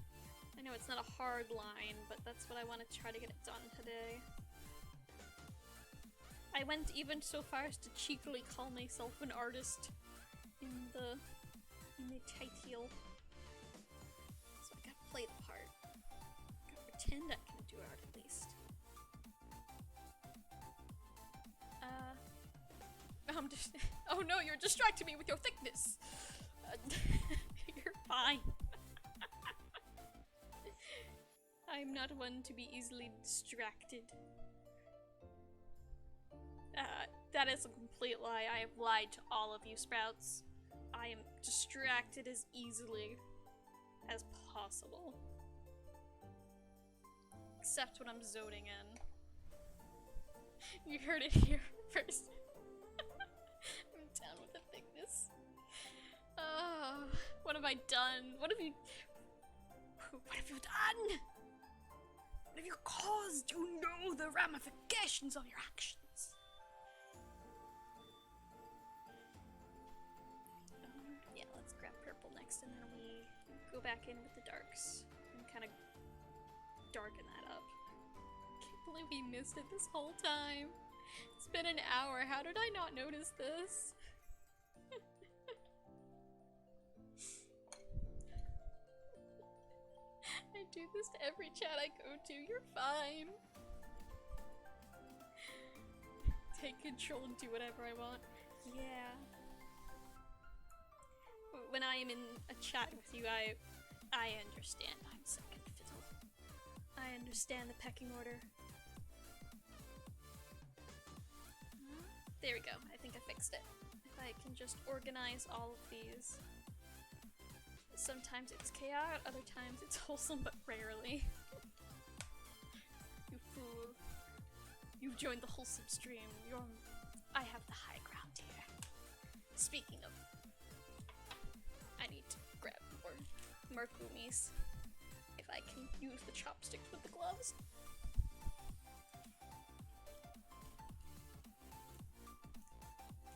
I know it's not a hard line, but that's what I want to try to get it done today. I went even so far as to cheekily call myself an artist in the title. So I gotta play the part. Gotta pretend I can do art at least. I'm just. Oh no, you're distracting me with your thickness! You're fine. I'm not one to be easily distracted. That is a complete lie. I have lied to all of you, Sprouts. I am distracted as easily as possible. Except when I'm zoning in. You heard it here first. I'm down with the thickness. What have I done? What have you done? What have you caused? You know the ramifications of your actions. Yeah, let's grab purple next, and then we go back in with the darks and kind of darken that up. Can't believe we missed it this whole time. It's been an hour. How did I not notice this? I do this to every chat I go to. You're fine. Take control and do whatever I want. Yeah. When I am in a chat with you, I understand. I'm second fiddle. I understand the pecking order. There we go. I think I fixed it. If I can just organize all of these. Sometimes it's chaos, other times it's wholesome, but rarely. You fool. You've joined the wholesome stream. I have the high ground here. Speaking of, I need to grab more gummies. If I can use the chopsticks with the gloves.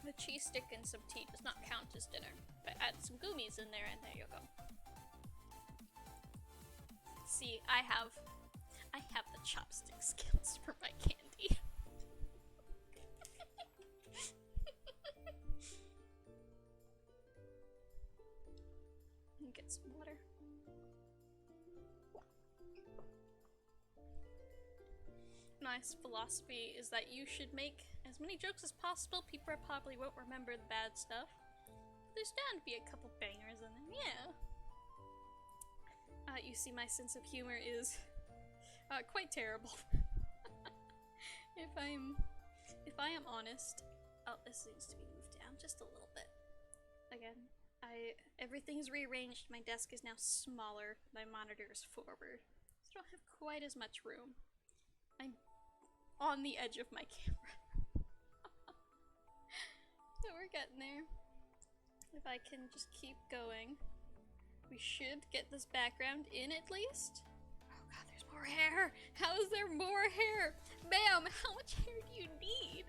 The cheese stick and some tea does not count as dinner, but add some gummies in there and there you go. See, I have the chopstick skills for my candy. Get some water. Nice philosophy is that you should make as many jokes as possible. People probably won't remember the bad stuff. There's bound to be a couple bangers in them, yeah. You see, my sense of humor is quite terrible. If I am honest. Oh, this needs to be moved down just a little bit. Again, everything's rearranged. My desk is now smaller. My monitor is forward. So I don't have quite as much room. I'm on the edge of my camera. So we're getting there. If I can just keep going, we should get this background in at least. Oh god, there's more hair! How is there more hair? Ma'am, how much hair do you need?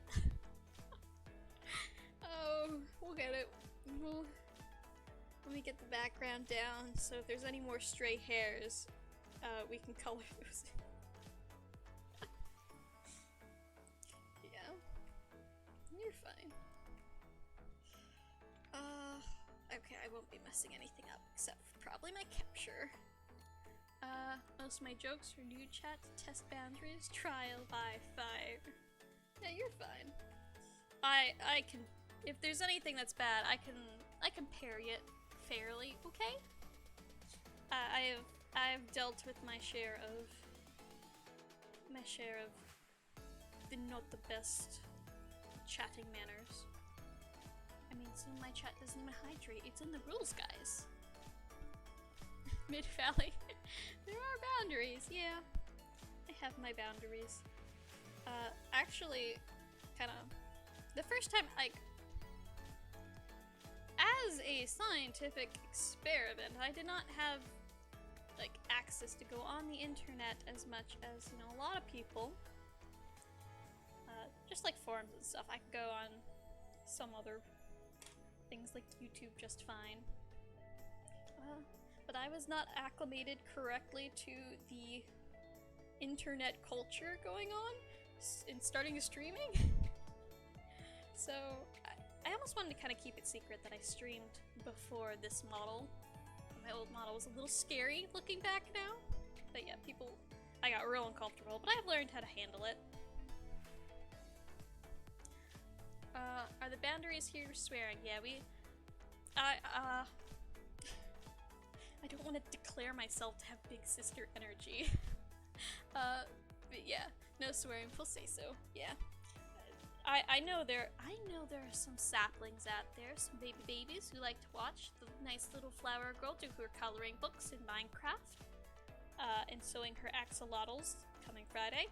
Oh, we'll get it. Let me get the background down, so if there's any more stray hairs, we can color those in. Yeah. You're fine. Okay, I won't be messing anything up, except for probably my capture. Most of my jokes are new chat, test boundaries, trial by fire. Yeah, you're fine. I can, if there's anything that's bad, I can parry it fairly, okay? I've dealt with my share of the not the best chatting manners. I mean, some of my chat doesn't even hydrate. It's in the rules, guys. Mid Valley. There are boundaries, yeah. I have my boundaries. Actually, kinda, the first time, like, as a scientific experiment, I did not have, like, access to go on the internet as much as, you know, a lot of people. Just like forums and stuff, I could go on some other things like YouTube just fine. But I was not acclimated correctly to the internet culture going on in starting streaming. So I almost wanted to kind of keep it secret that I streamed before this model. My old model was a little scary looking back now. But yeah, I got real uncomfortable, but I've learned how to handle it. Are the boundaries here swearing? Yeah, I don't want to declare myself to have big sister energy. But yeah, no swearing, we'll say so, yeah. I know there are some saplings out there, some babies who like to watch the nice little flower girl who are coloring books in Minecraft, and sewing her axolotls coming Friday.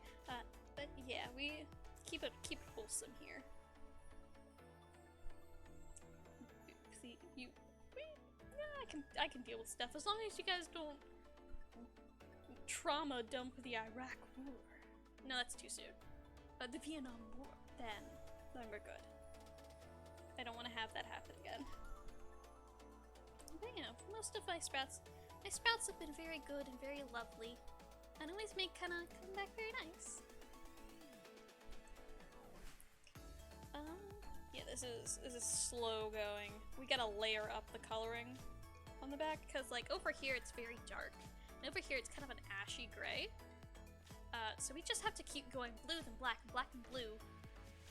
But yeah, we keep it wholesome here. I can deal with stuff as long as you guys don't trauma dump the Iraq War. No, that's too soon. But the Vietnam War, then we're good. I don't want to have that happen again. But yeah, for most of my sprouts have been very good and very lovely, and always come back very nice. Yeah, this is slow going. We gotta layer up the coloring on the back, because like over here it's very dark, and over here it's kind of an ashy gray. So we just have to keep going blue then black and blue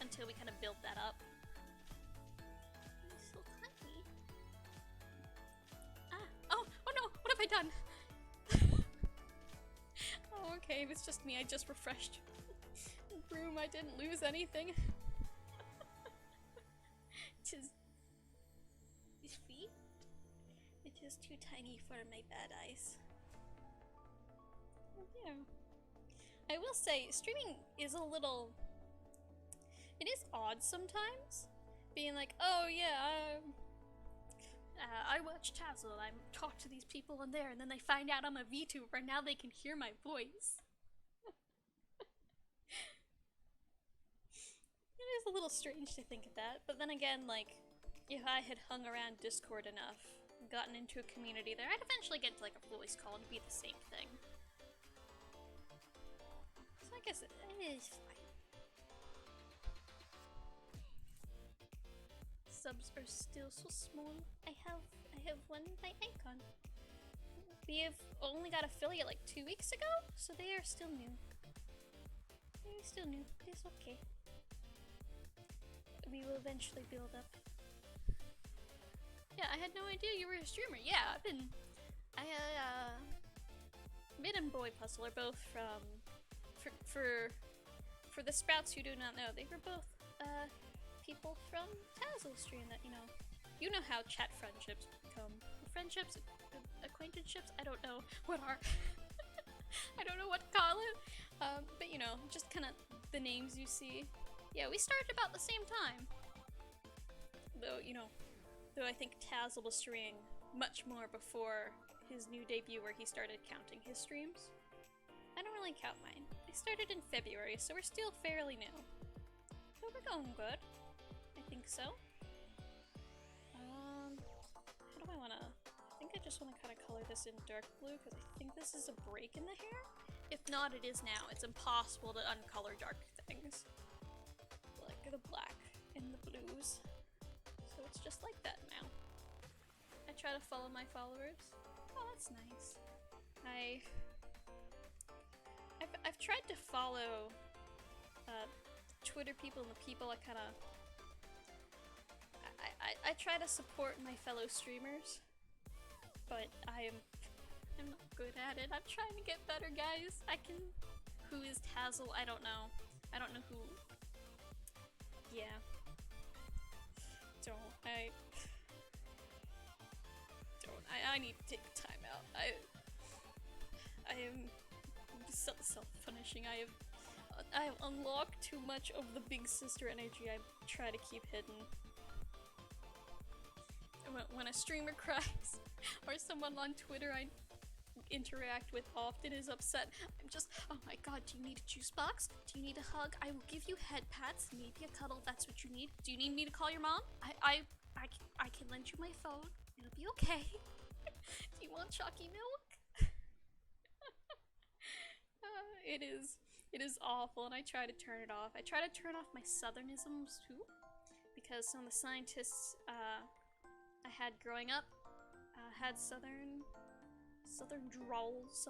until we kind of build that up. It's so tiny. Oh no, what have I done? Oh, okay, it's just me, I just refreshed Broom, I didn't lose anything. His feet? It is too tiny for my bad eyes. Yeah. I will say, streaming is a little... It is odd sometimes. Being like, oh yeah, I watch Tazzle, I talk to these people in there, and then they find out I'm a VTuber, and now they can hear my voice. It is a little strange to think of that, but then again, like, if I had hung around Discord enough, gotten into a community there, I'd eventually get to like a voice call and be the same thing. So I guess it is fine. Subs are still so small. I have one by icon. We have only got affiliate like 2 weeks ago, so they are still new. They're still new, but it's okay. We will eventually build up. Yeah, I had no idea you were a streamer. Yeah, Mid and Boy Puzzle are both from, for the sprouts who do not know, they were both, people from Tazzle stream that, you know how chat friendships become. Friendships, acquaintanceships, I don't know what are. I don't know what to call it. But you know, just kind of the names you see. Yeah, we started about the same time. Though, you know, I think Tazzle was streaming much more before his new debut where he started counting his streams. I don't really count mine. I started in February, so we're still fairly new. But we're going good. I think so. How do I wanna... I think I just wanna kind of color this in dark blue, because I think this is a break in the hair. If not, it is now. It's impossible to uncolor dark things. Like the black and the blues. So it's just like that now. I try to follow my followers. Oh, that's nice. I've tried to follow Twitter people and the people I kind of... I try to support my fellow streamers, but I'm not good at it. I'm trying to get better, guys. Who is Tazzle? I don't know. I don't know who. Yeah. I need to take time out. I am self-punishing. I have unlocked too much of the big sister energy I try to keep hidden. When a streamer cries, or someone on Twitter I interact with often is upset, I'm just, oh my god, do you need a juice box? Do you need a hug? I will give you head pats, maybe a cuddle if that's what you need. Do you need me to call your mom? I can lend you my phone. It'll be okay. Do you want chalky milk? It is awful, and I try to turn it off. I try to turn off my southernisms too, because some of the scientists I had growing up had southern drawls,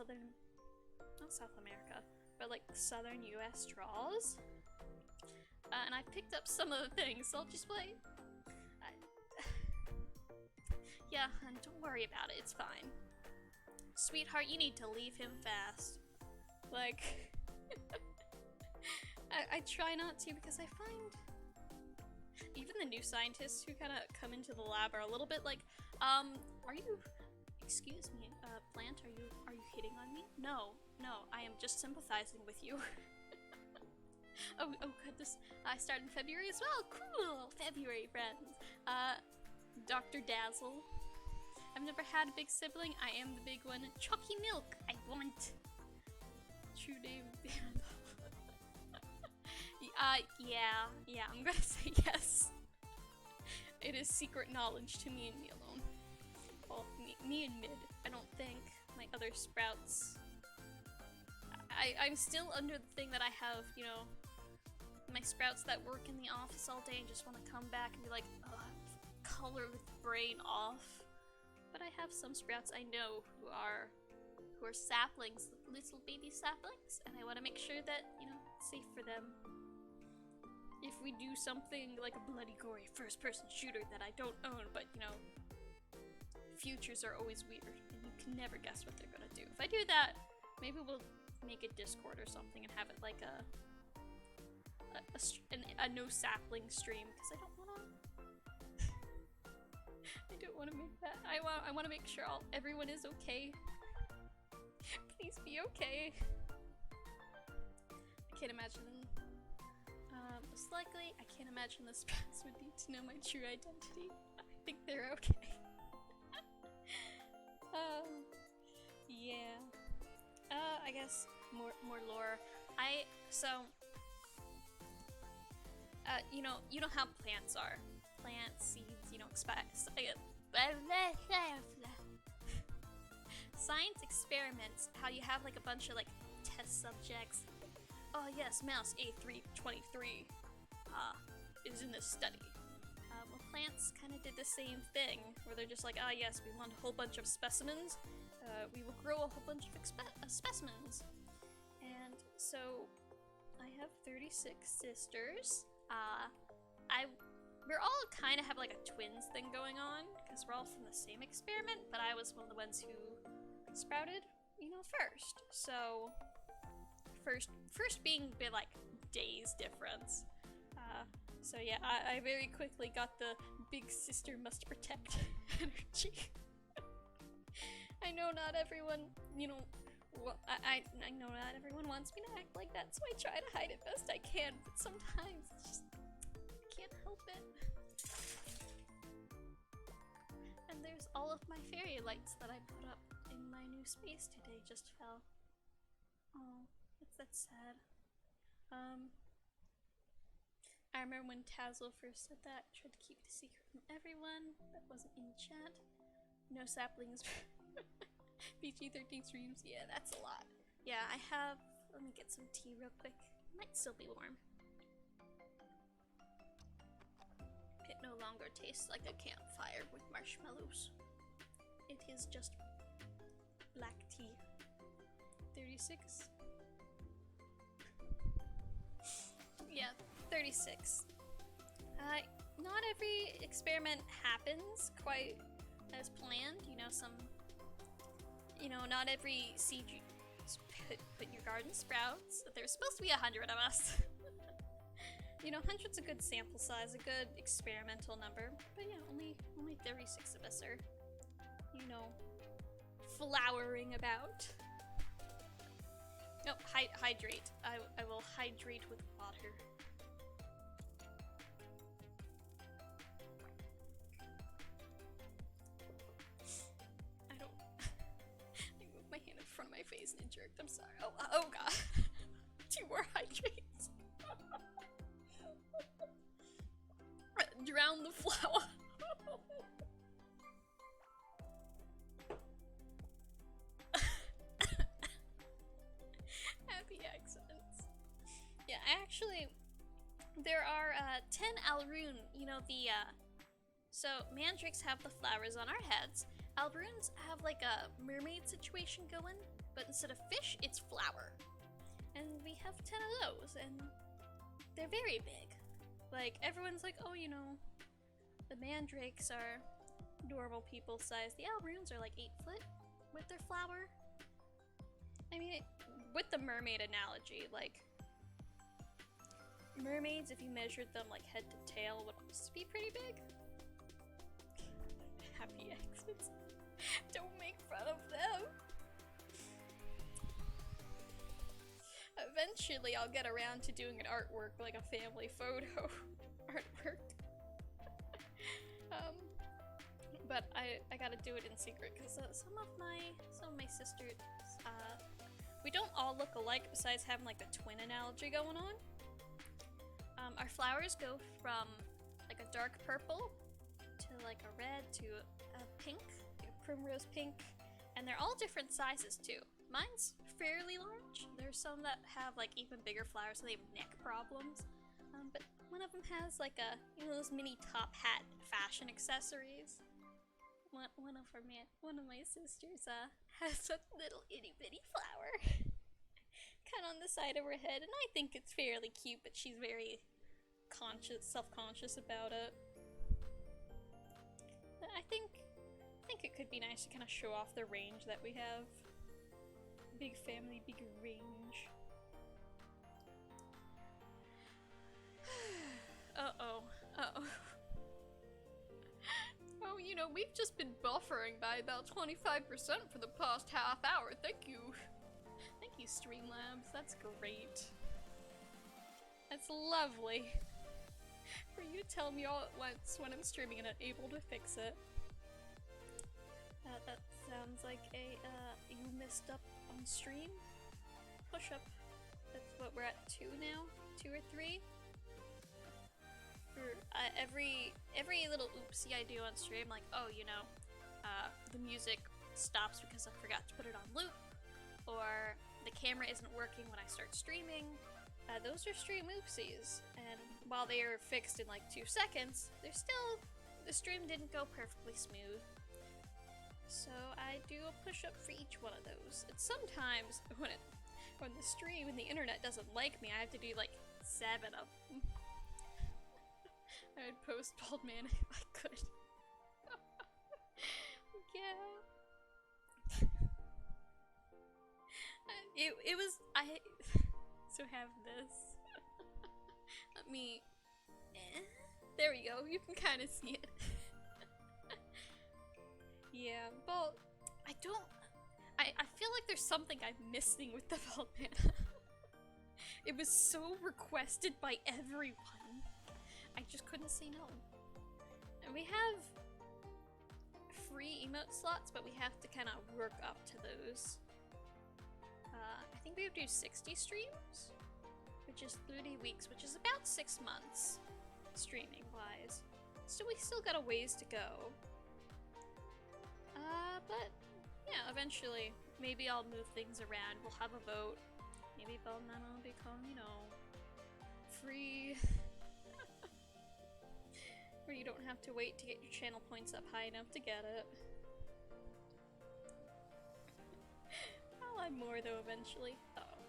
not South America, but like southern US draws. And I picked up some of the things, so I'll just play. Yeah, and don't worry about it, it's fine. Sweetheart, you need to leave him fast. Like, I try not to because I find even the new scientists who kind of come into the lab are a little bit like, are you, excuse me, plant, are you hitting on me? No, I am just sympathizing with you. oh goodness, I start in February as well, cool, February friends. Dr. Dazzle. I've never had a big sibling, I am the big one. Chalky milk, I want. True name, yeah, I'm gonna say yes. It is secret knowledge to me and me alone. Well, me and Mid. I don't think my other sprouts. I'm still under the thing that I have, you know, my sprouts that work in the office all day and just want to come back and be like, ugh, color with brain off. But I have some sprouts I know who are saplings, little baby saplings, and I want to make sure that, you know, it's safe for them. If we do something like a bloody gory first-person shooter that I don't own, but, you know, futures are always weird, and you can never guess what they're gonna do. If I do that, maybe we'll make a Discord or something and have it like a no sapling stream, because I don't want to make that. I want to make sure everyone is okay. Please be okay. I can't imagine. Most likely, I can't imagine the sprouts would need to know my true identity. I think they're okay. Yeah. I guess more lore. You know how plants are. Plants, seeds, you know, science experiments, how you have like a bunch of like test subjects. Oh yes, mouse A323 is in this study. Well, plants kind of did the same thing, where they're just like, ah yes, we want a whole bunch of specimens. We will grow a whole bunch of specimens. And so, I have 36 sisters. We're all kind of have like a twins thing going on, because we're all from the same experiment, but I was one of the ones who sprouted, you know, first. So, first being a bit like days difference. So yeah, I very quickly got the big sister must protect energy. I know not everyone, you know, I know not everyone wants me to act like that, so I try to hide it best I can, but sometimes it's just, I can't help it. And there's all of my fairy lights that I put up in my new space today just fell. Oh, that's sad. I remember when Tazzle first said that, I tried to keep it a secret from everyone. That wasn't in chat. No saplings. PG-13 streams, yeah, that's a lot. Yeah, I have, let me get some tea real quick. Might still be warm. It no longer tastes like a campfire with marshmallows. It is just black tea. 36? Yeah, 36. Not every experiment happens quite as planned. You know, some you know, not every seed you put in your garden sprouts. There's supposed to be 100 of us. You know, 100's a good sample size, a good experimental number. But yeah, only 36 of us are, you know, flowering about. No, hydrate. I will hydrate with water. I moved my hand in front of my face and it jerked. I'm sorry. Oh god. 2 more hydrates. Drown the flower. Happy accidents. Yeah, actually, there are 10 Alrune. You know, so mandrakes have the flowers on our heads. Alrunes have like a mermaid situation going, but instead of fish, it's flower. And we have 10 of those, and they're very big. Like, everyone's like, oh, you know, the mandrakes are normal people size. The Alrunes are like 8 foot with their flower. I mean, with the mermaid analogy, like, mermaids, if you measured them like head to tail, would also be pretty big. Happy exits. Don't make fun of them. Eventually, I'll get around to doing an artwork, like a family photo artwork. But I gotta do it in secret because some of my sisters, we don't all look alike. Besides having like the twin analogy going on, our flowers go from like a dark purple to like a red to a pink, like a primrose pink, and they're all different sizes too. Mine's fairly large. There's some that have like even bigger flowers, so they have neck problems. But one of them has like a, you know, those mini top hat fashion accessories. One of my sisters has a little itty bitty flower, kind of on the side of her head, and I think it's fairly cute. But she's very self-conscious about it. But I think it could be nice to kind of show off the range that we have. Big family, big range. Uh-oh. Oh, you know, we've just been buffering by about 25% for the past half hour. Thank you. Thank you, Streamlabs. That's great. That's lovely. For you to tell me all at once when I'm streaming and unable to fix it. That sounds like you messed up on stream. Push up. That's what we're at 2 now? 2 or 3? For every little oopsie I do on stream, like, oh, you know, the music stops because I forgot to put it on loop, or the camera isn't working when I start streaming. Those are stream oopsies, and while they are fixed in like 2 seconds, the stream didn't go perfectly smooth. So I do a push-up for each one of those. And sometimes when the stream and the internet doesn't like me, I have to do like 7 of them. I would post Bald Man if I could. Yeah. It was so have this. Let me. There we go. You can kind of see it. Yeah, but I feel like there's something I'm missing with the Bald Man. It was so requested by everyone. I just couldn't say no. And we have free emote slots, but we have to kind of work up to those. I think we would do 60 streams, which is 30 weeks, which is about 6 months, streaming-wise. So we still got a ways to go. But yeah, eventually, maybe I'll move things around. We'll have a vote. Maybe Baldman will become, you know, free. Where you don't have to wait to get your channel points up high enough to get it. I'll add more though eventually. Uh-oh.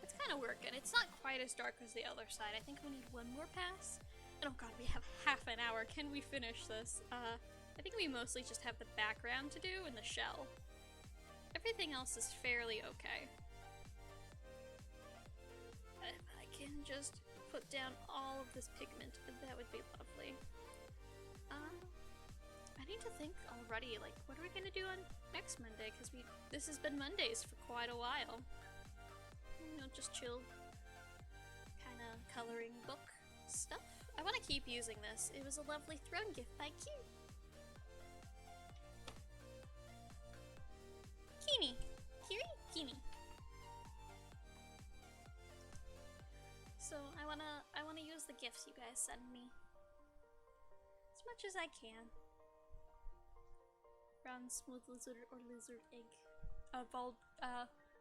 It's kind of working. It's not quite as dark as the other side. I think we need 1 more pass. And oh god, we have half an hour. Can we finish this? I think we mostly just have the background to do and the shell. Everything else is fairly okay. If I can just put down all of this pigment, that would be lovely. I need to think already, like, what are we gonna do on next Monday? Because this has been Mondays for quite a while. You know, just chill, kind of coloring book stuff. I want to keep using this. It was a lovely throne gift by Q. Kini. Kini. So I wanna use the gifts you guys send me as much as I can. Brown smooth lizard or lizard egg. A bald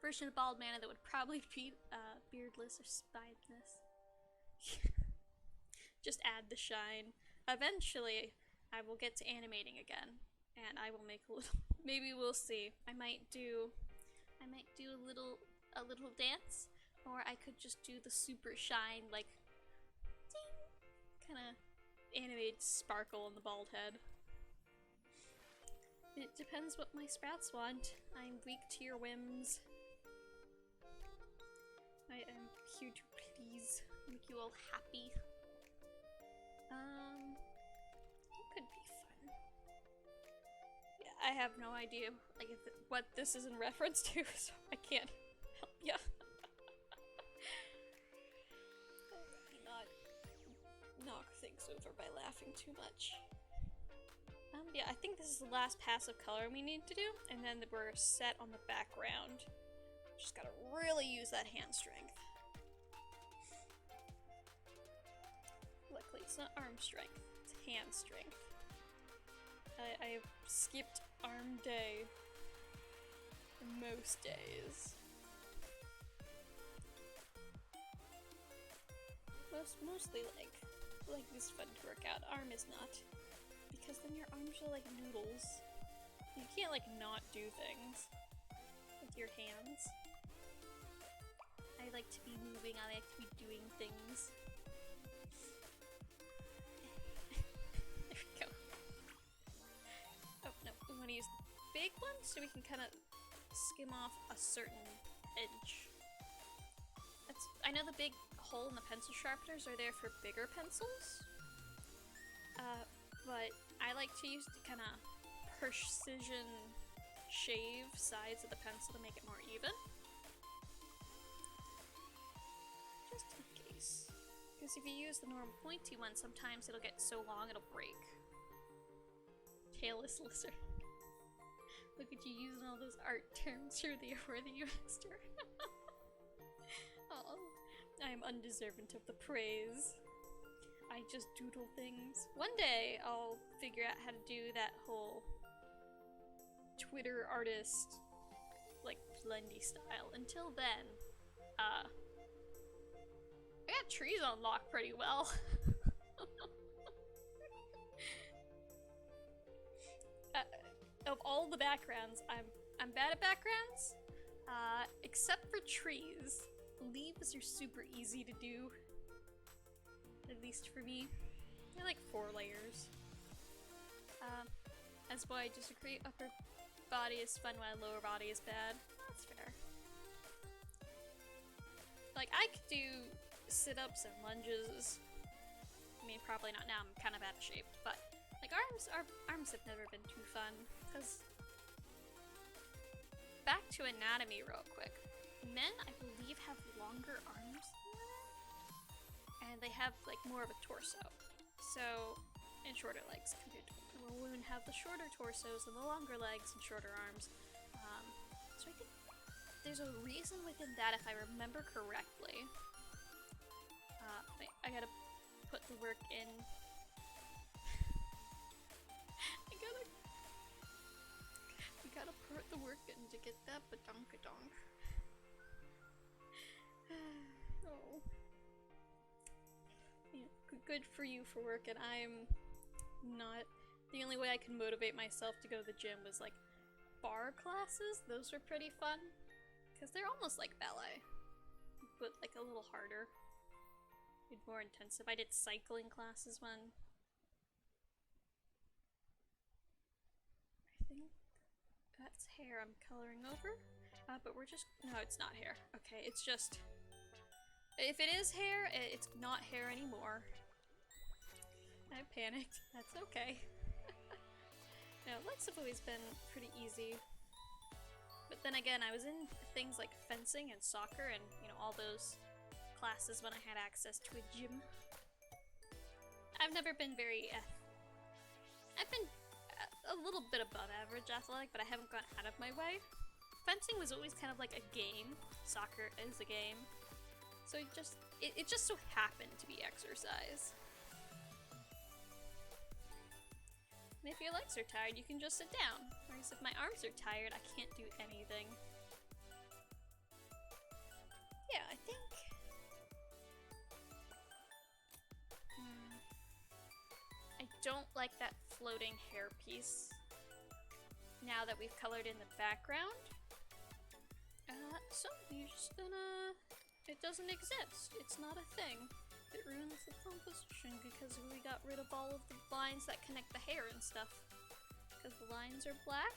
version of bald mana that would probably be beardless or spineless. Just add the shine. Eventually, I will get to animating again, and I will make a little. Maybe we'll see. I might do a little dance, or I could just do the super shine, like, kind of animated sparkle on the bald head. It depends what my sprouts want. I'm weak to your whims. I am here to please make you all happy. It could be fun. Yeah, I have no idea like what this is in reference to, so I can't help ya. Knock things over by laughing too much. Yeah, I think this is the last pass of color we need to do, and then we're set on the background. Just gotta really use that hand strength. Luckily, it's not arm strength, it's hand strength. I have skipped arm day most days. Mostly leg. Leg is fun to work out, arm is not. Because then your arms are like noodles. You can't like not do things with your hands. I like to be moving, I like to be doing things. There we go. Oh no, we want to use the big one so we can kind of skim off a certain edge. I know the big hole in the pencil sharpeners are there for bigger pencils. But I like to use to kind of precision shave sides of the pencil to make it more even. Just in case. Because if you use the normal pointy one, sometimes it'll get so long it'll break. Tailless lizard. Look at you using all those art terms for the worthy master. Oh, I am undeserving of the praise. I just doodle things. One day I'll figure out how to do that whole Twitter artist, like, blendy style. Until then, I got trees on lock pretty well. Of all the backgrounds, I'm bad at backgrounds, except for trees. Leaves are super easy to do. At least for me. They're like 4 layers. As why I disagree. Upper body is fun while lower body is bad. That's fair. Like, I could do sit-ups and lunges. I mean, probably not now, I'm kind of out of shape. But, like, arms have never been too fun. Because, back to anatomy real quick. Men, I believe, have longer arms than women. And they have, like, more of a torso. So, and shorter legs compared to women. Women have the shorter torsos and the longer legs and shorter arms. So I think there's a reason within that, if I remember correctly. Wait, I gotta put the work in. I gotta put the work in to get that badonkadonk. Oh. Yeah, good for you for working. I'm not. The only way I can motivate myself to go to the gym was like bar classes. Those were pretty fun because they're almost like ballet, but like a little harder. It's more intensive. I did cycling classes when. I think it's hair I'm coloring over. But we're just, no, it's not hair. Okay, it's just, if it is hair, it's not hair anymore. I panicked. That's okay. No, legs have always been pretty easy. But then again, I was in things like fencing and soccer and, you know, all those classes when I had access to a gym. I've never been very, I've been a little bit above average athletic, but I haven't gone out of my way. Fencing was always kind of like a game. Soccer is a game. So it just so happened to be exercise. And if your legs are tired, you can just sit down. Whereas if my arms are tired, I can't do anything. Yeah, I think... I don't like that floating hair piece. Now that we've colored in the background. So you're just gonna... It doesn't exist. It's not a thing. It ruins the composition because we got rid of all of the lines that connect the hair and stuff. Because the lines are black.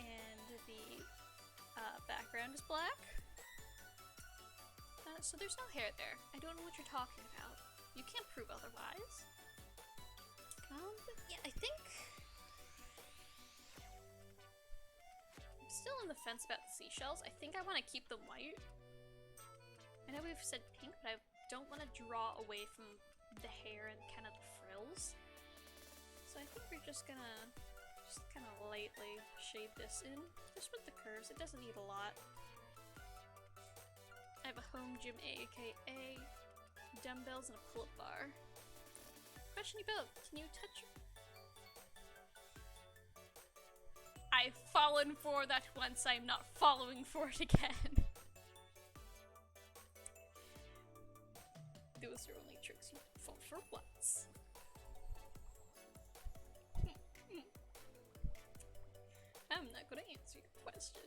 And the background is black. So there's no hair there. I don't know what you're talking about. You can't prove otherwise. But yeah, I think... I'm still on the fence about the seashells. I think I want to keep them white. I know we've said pink, but I don't want to draw away from the hair and kind of the frills. So I think we're just gonna kind of lightly shade this in, just with the curves. It doesn't need a lot. I have a home gym, aka dumbbells and a pull-up bar. Question you both, can you touch? I've fallen for that once, I'm not following for it again. Those are only tricks you fall for once. I'm not gonna answer your question.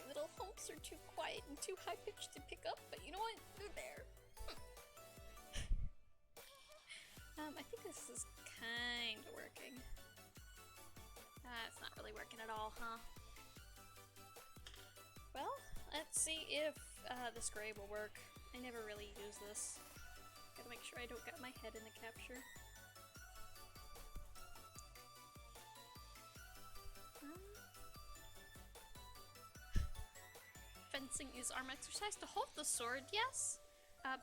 Little humps are too quiet and too high-pitched to pick up, but you know what? They're there. I think this is kind of working. It's not really working at all, huh? Well, let's see if this gray will work. I never really use this. Gotta make sure I don't get my head in the capture. Fencing is arm exercise. To hold the sword, yes.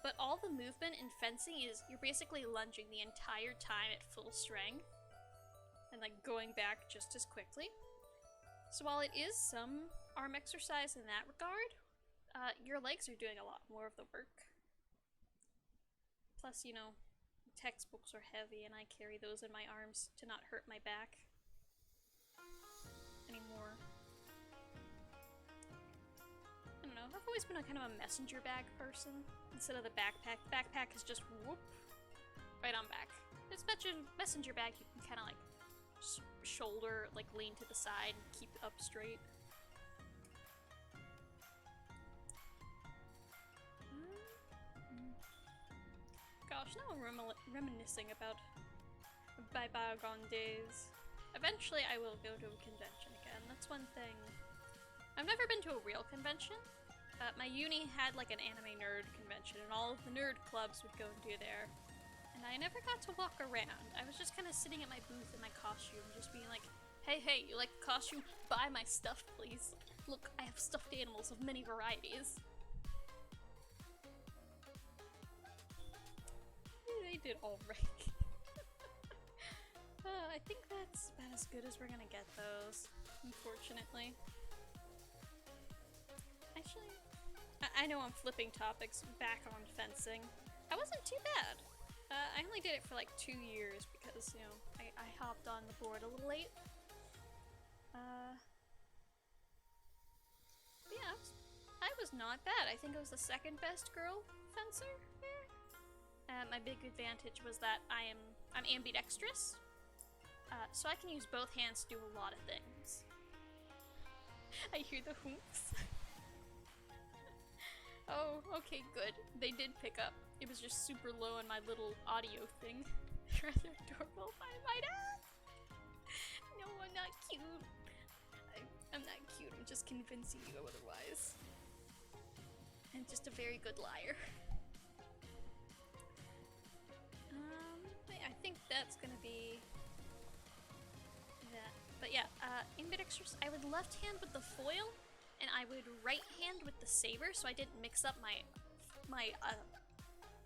But all the movement in fencing is you're basically lunging the entire time at full strength. And like going back just as quickly. So while it is some arm exercise in that regard, your legs are doing a lot more of the work. Plus, you know, textbooks are heavy and I carry those in my arms to not hurt my back anymore. I don't know, I've always been a kind of a messenger bag person instead of the backpack. Backpack is just whoop, right on back. It's messenger bag, you can kind of like shoulder, like lean to the side and keep it up straight. Gosh, now I'm reminiscing about my bygone days. Eventually I will go to a convention again, that's one thing. I've never been to a real convention. My uni had like an anime nerd convention and all of the nerd clubs would go and do there. And I never got to walk around. I was just kind of sitting at my booth in my costume, just being like, hey, you like the costume? Buy my stuff, please. Look, I have stuffed animals of many varieties. They did alright. I think that's about as good as we're gonna get those, unfortunately. Actually, I know I'm flipping topics back on fencing. I wasn't too bad. I only did it for like 2 years because, you know, I hopped on the board a little late. Yeah, I was not bad. I think I was the second best girl fencer there. My big advantage was that I'm ambidextrous, so I can use both hands to do a lot of things. I hear the hoops. Oh, okay, good. They did pick up. It was just super low on my little audio thing. Rather adorable, I might add. No, I'm not cute. I'm not cute. I'm just convincing you otherwise. I'm just a very good liar. I think that's gonna be that. But yeah, ambidextrous. I would left hand with the foil, and I would right hand with the saber, so I didn't mix up my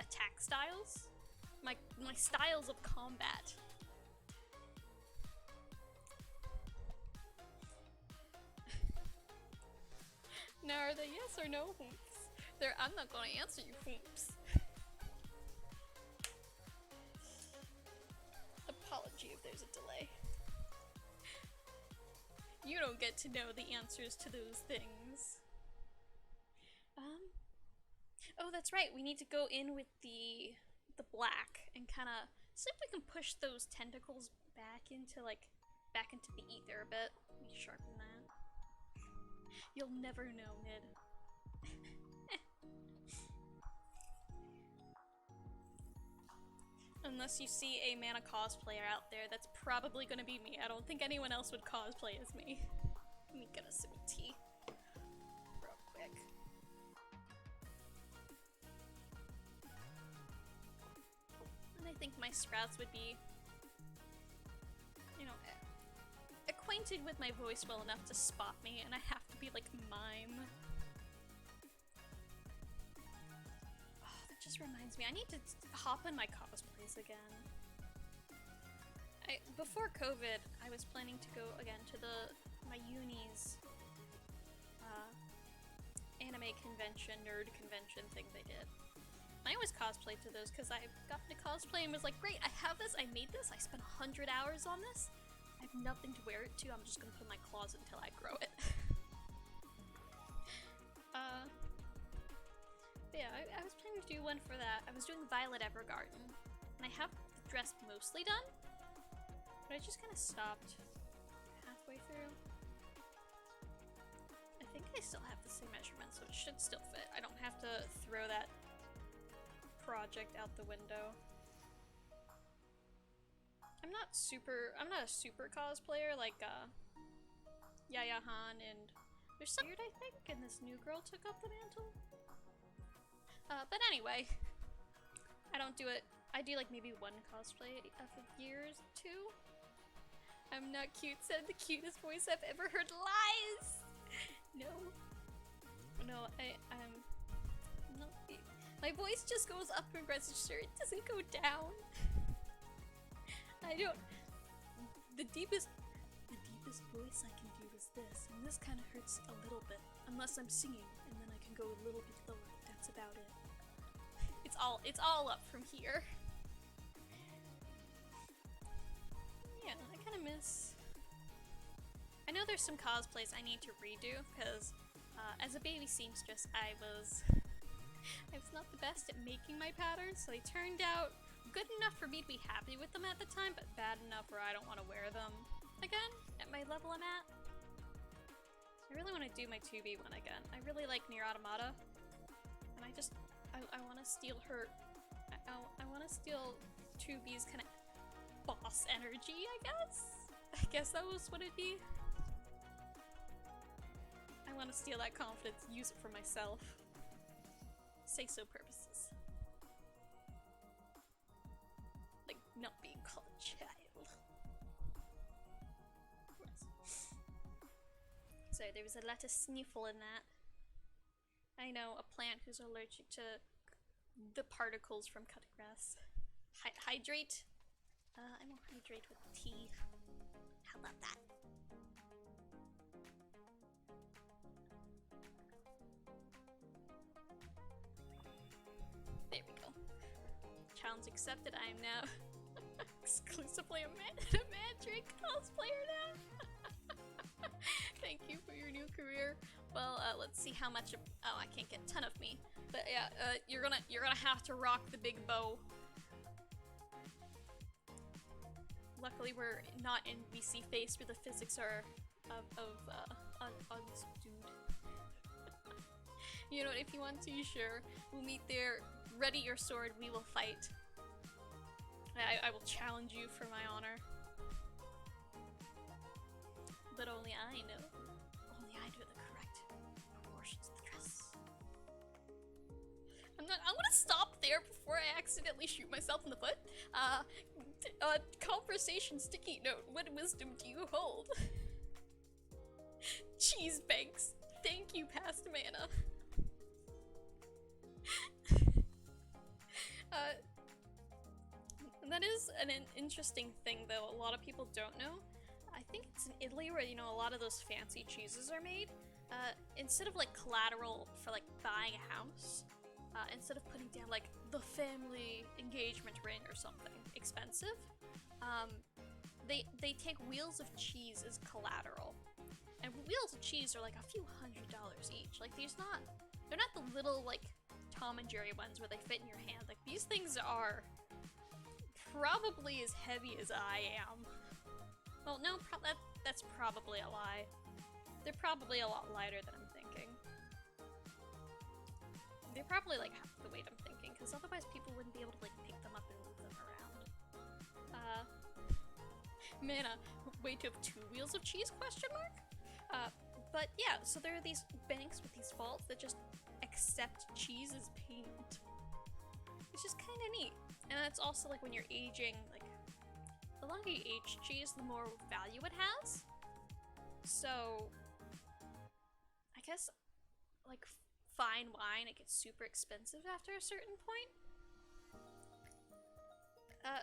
attack styles, my styles of combat. Now are they yes or no hoops? I'm not gonna answer you hoops. Apology if there's a delay. You don't get to know the answers to those things. Oh, that's right. We need to go in with the black and kind of see if we can push those tentacles back into the ether a bit. Let me sharpen that. You'll never know, Mid. Unless you see a mana cosplayer out there, that's probably gonna be me. I don't think anyone else would cosplay as me. Let me get us some tea real quick. And I think my sprouts would be, you know, acquainted with my voice well enough to spot me, and I have to be like mime. Oh, that just reminds me, I need to hop on my cosplays again. Before COVID, I was planning to go again to my uni's anime convention, nerd convention thing they did. I always cosplayed to those because I got into cosplay and was like, great, I have this, I made this, I spent 100 hours on this. I have nothing to wear it to, I'm just gonna put in my closet until I grow it. But yeah, I was planning to do one for that. I was doing Violet Evergarden, and I have the dress mostly done, but I just kind of stopped halfway through. I think I still have the same measurements, so it should still fit. I don't have to throw that project out the window. I'm not a super cosplayer like Yaya Han, and there's some weird, I think, and this new girl took up the mantle. But anyway, I don't do it. I do like maybe one cosplay a year or two. I'm not cute, said the cutest voice I've ever heard. Lies! No. No, I'm not. My voice just goes up in register, it doesn't go down. I don't. The deepest voice I can do is this, and this kind of hurts a little bit, unless I'm singing, and then I can go a little bit lower. That's about it. It's all up from here. Yeah, I kind of miss. I know there's some cosplays I need to redo because, as a baby seamstress, I was not the best at making my patterns, so they turned out good enough for me to be happy with them at the time, but bad enough where I don't want to wear them again at my level I'm at. I really want to do my 2B one again. I really like Nier Automata, and I want to steal her. I want to steal 2B's kind of boss energy, I guess? I guess that was what it'd be. I want to steal that confidence, use it for myself. Say-so purposes. Like, not being called a child. Yes. So there was a lot of sniffle in that. I know a plant who's allergic to the particles from cutting grass. Hydrate? I will hydrate with tea. How about that? There we go. Challenge accepted. I am now exclusively a Magic cosplayer now. Thank you for your new career. Well, let's see how much. Oh, I can't get a ton of me. But yeah, you're gonna have to rock the big bow. Luckily, we're not in VC phase where the physics are unsubdued. You know what, if you want to, sure. We'll meet there. Ready your sword, we will fight. I will challenge you for my honor. But only I know. Only I know the correct proportions of the dress. I'm gonna stop there before I accidentally shoot myself in the foot. Conversation sticky note. What wisdom do you hold? Cheese banks. Thank you, past mana. That is an interesting thing, though. A lot of people don't know. I think it's in Italy where, you know, a lot of those fancy cheeses are made. Instead of like collateral for like buying a house, instead of putting down like the family engagement ring or something expensive, they take wheels of cheese as collateral. And wheels of cheese are like a few $100s each. Like they're not the little like Tom and Jerry ones where they fit in your hand. Like these things are probably as heavy as I am. Well, no, that's probably a lie. They're probably a lot lighter than I'm thinking. They're probably like half the weight I'm thinking, because otherwise people wouldn't be able to like pick them up and move them around. Mana, weight of 2 wheels of cheese, question mark? But yeah, so there are these banks with these vaults that just accept cheese as payment. It's just kind of neat. And that's also like when you're aging, like the longer you age cheese, the more value it has. So I guess like fine wine, it gets super expensive after a certain point.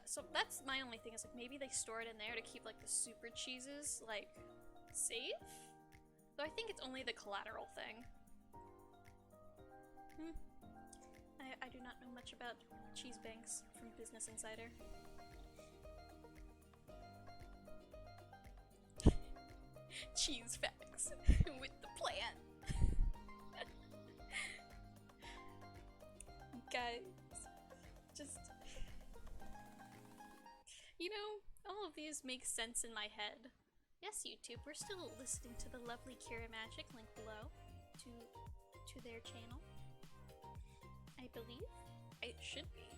So that's my only thing, is like maybe they store it in there to keep like the super cheeses like safe. Though I think it's only the collateral thing. I do not know much about cheese banks from Business Insider. Cheese facts with the plan. Guys, just, you know, all of these make sense in my head. Yes, YouTube, we're still listening to the lovely KiraraMagic, link below to their channel. I believe it should be.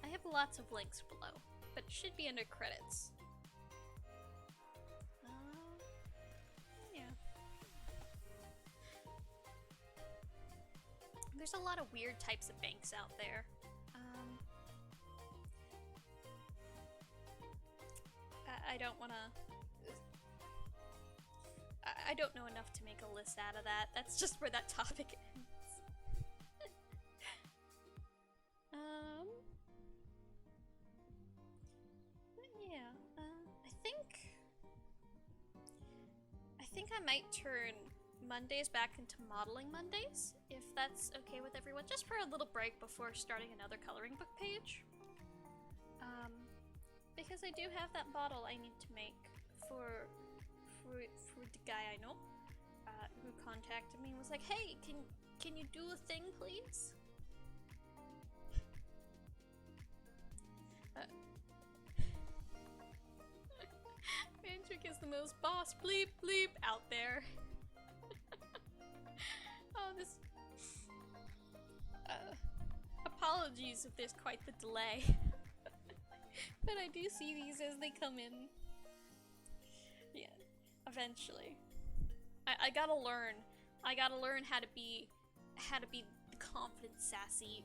I have lots of links below, but it should be under credits. Yeah. There's a lot of weird types of banks out there. I don't wanna... I don't know enough to make a list out of that. That's just where that topic ends. Yeah, I think I might turn Mondays back into modeling Mondays, if that's okay with everyone, just for a little break before starting another coloring book page. Because I do have that bottle I need to make for the guy I know, who contacted me and was like, hey, can you do a thing, please? Mantric is the most boss bleep bleep out there. Oh, this... apologies if there's quite the delay. But I do see these as they come in. Yeah, eventually. I gotta learn. I gotta learn how to be the confident, sassy,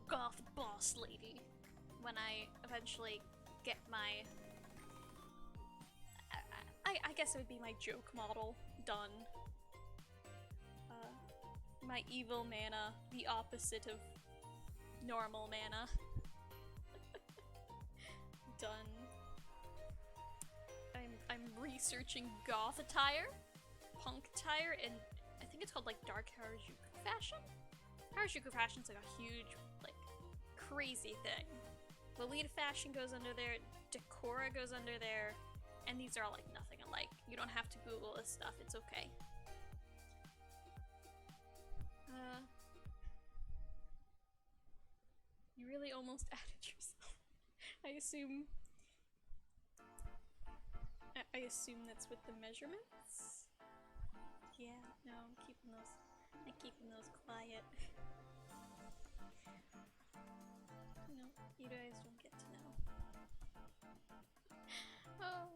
goth boss lady when I eventually get my... I guess it would be my joke model done. My evil mana, the opposite of normal mana. Done. I'm researching goth attire, punk attire, and I think it's called like dark Harajuku fashion. Harajuku fashion's like a huge, like, crazy thing. Lolita fashion goes under there, Decora goes under there, and these are all like nothing alike. You don't have to Google this stuff, it's okay. You really almost added yourself. I assume that's with the measurements? Yeah, no, I'm keeping those quiet. No, you guys don't get to know. Oh.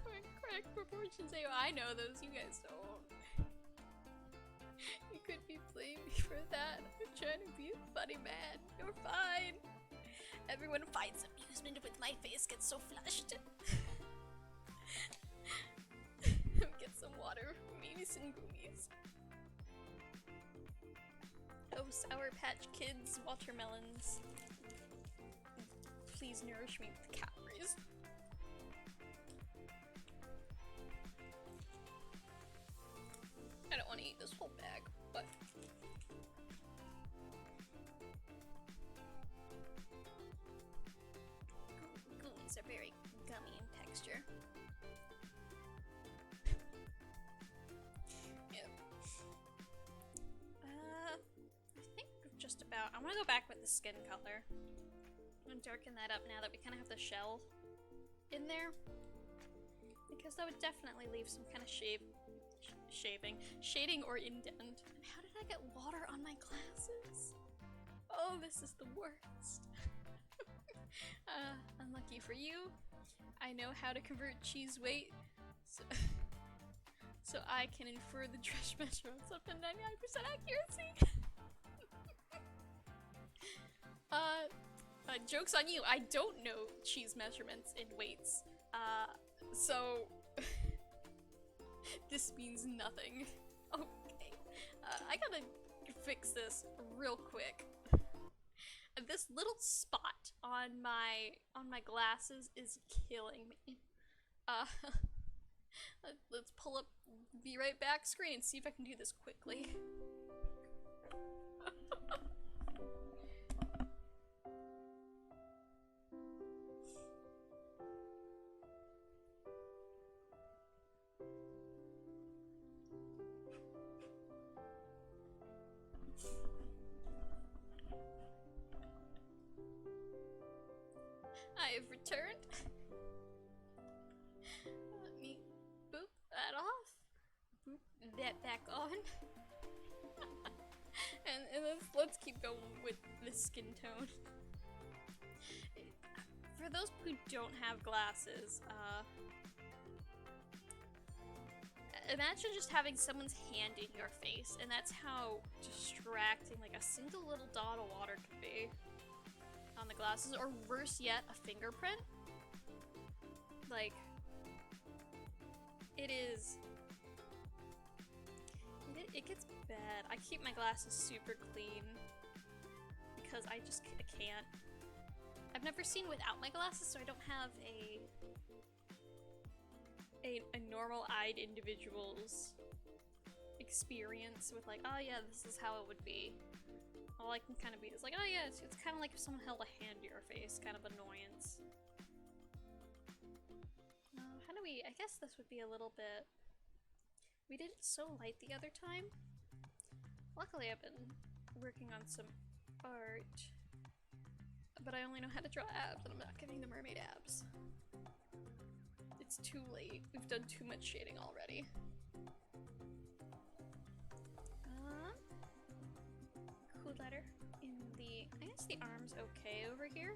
Correct proportions. I know those, you guys don't. You could be blaming me for that. I'm trying to be a funny man. You're fine. Everyone finds amusement with my face gets so flushed. Get some water, maybe some gummies. Oh, Sour Patch Kids watermelons. Please nourish me with calories. I don't want to eat this whole bag, but gummies are very gummy in texture. Yep. I think just about. I want to go back with the skin color. I'm gonna darken that up now that we kind of have the shell in there, because that would definitely leave some kind of shading or indent. And how did I get water on my glasses? Oh, this is the worst. Unlucky for you, I know how to convert cheese weight, so I can infer the dress measurements up to 99% accuracy. Joke's on you, I don't know cheese measurements in weights, so this means nothing. Okay, I gotta fix this real quick. This little spot on my glasses is killing me. Let's pull up the right back screen and see if I can do this quickly. I have returned. Let me boop that off. Boop that back on. and let's keep going with the skin tone. For those who don't have glasses, imagine just having someone's hand in your face, and that's how distracting like a single little dot of water could be on the glasses, or worse yet, a fingerprint. Like, it gets bad. I keep my glasses super clean because I can't. I've never seen without my glasses, so I don't have a normal-eyed individual's experience with like, oh yeah, this is how it would be. All I can kind of be is like, oh yeah, it's kind of like if someone held a hand to your face, kind of annoyance. How do we, I guess this would be a little bit, we did it so light the other time. Luckily I've been working on some art, but I only know how to draw abs and I'm not getting the mermaid abs. It's too late, we've done too much shading already. Letter in the, I guess the arm's okay over here,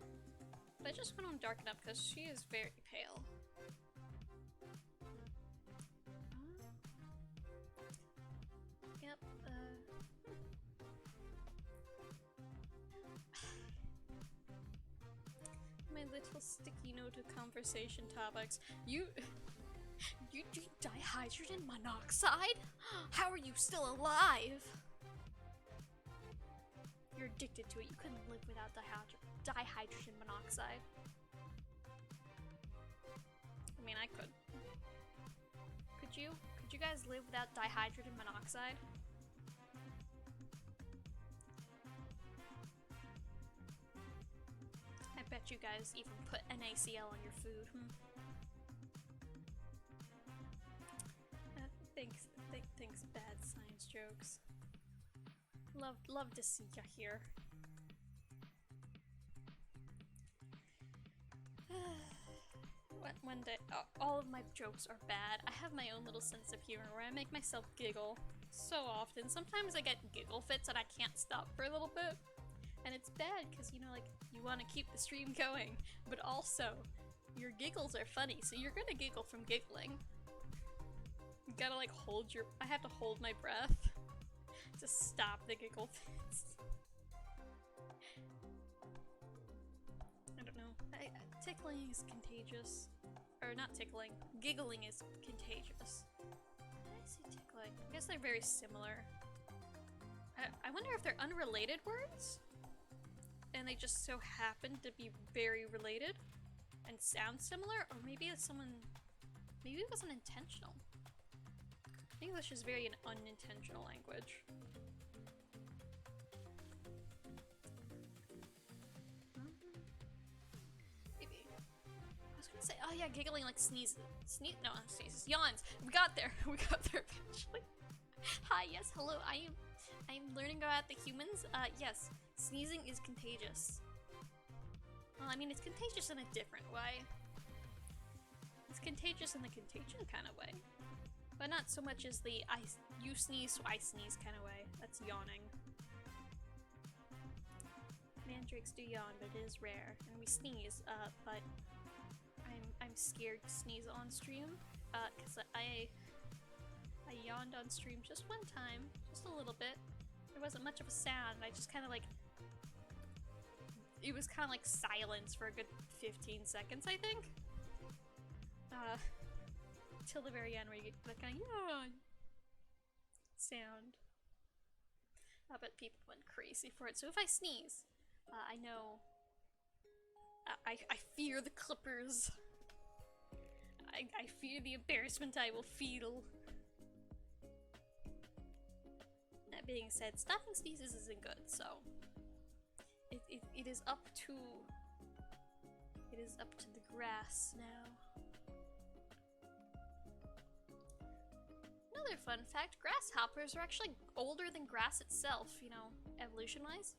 but I just want to darken up because she is very pale. Yep, my little sticky note of conversation topics. You do dihydrogen monoxide? How are you still alive? You're addicted to it. You couldn't live without dihydrogen monoxide. I mean, I could. Could you? Could you guys live without dihydrogen monoxide? I bet you guys even put NaCl on your food. Thanks, bad science jokes. Love to see ya here. What? one day, all of my jokes are bad. I have my own little sense of humor where I make myself giggle so often. Sometimes I get giggle fits and I can't stop for a little bit. And it's bad because, you know, like, you want to keep the stream going, but also, your giggles are funny, so you're gonna giggle from giggling. You gotta, like, I have to hold my breath to stop the giggle fits. I don't know. Tickling is contagious. Or not tickling. Giggling is contagious. Why did I say tickling? I guess they're very similar. I wonder if they're unrelated words? And they just so happen to be very related and sound similar? Or maybe it's maybe it wasn't intentional. English is very an unintentional language. Maybe. I was gonna say, oh yeah, giggling like sneezes. No, not sneezes. Yawns. We got there. We got there eventually. Hi, yes, hello. I am learning about the humans. Yes, sneezing is contagious. Well, I mean, it's contagious in a different way. It's contagious in the contagion kind of way. But not so much as the you sneeze, so I sneeze kind of way. That's yawning. Mandrakes do yawn, but it is rare. And we sneeze, but I'm scared to sneeze on stream. Cause I yawned on stream just one time, just a little bit. There wasn't much of a sound, I just kinda like it was kinda like silence for a good 15 seconds, I think. Till the very end where you get the kind of yawn sound. But people went crazy for it. So if I sneeze, I know I fear the clippers. I fear the embarrassment I will feel. That being said, stopping sneezes isn't good, so it is up to the grass now. Another fun fact, grasshoppers are actually older than grass itself, you know, evolution-wise.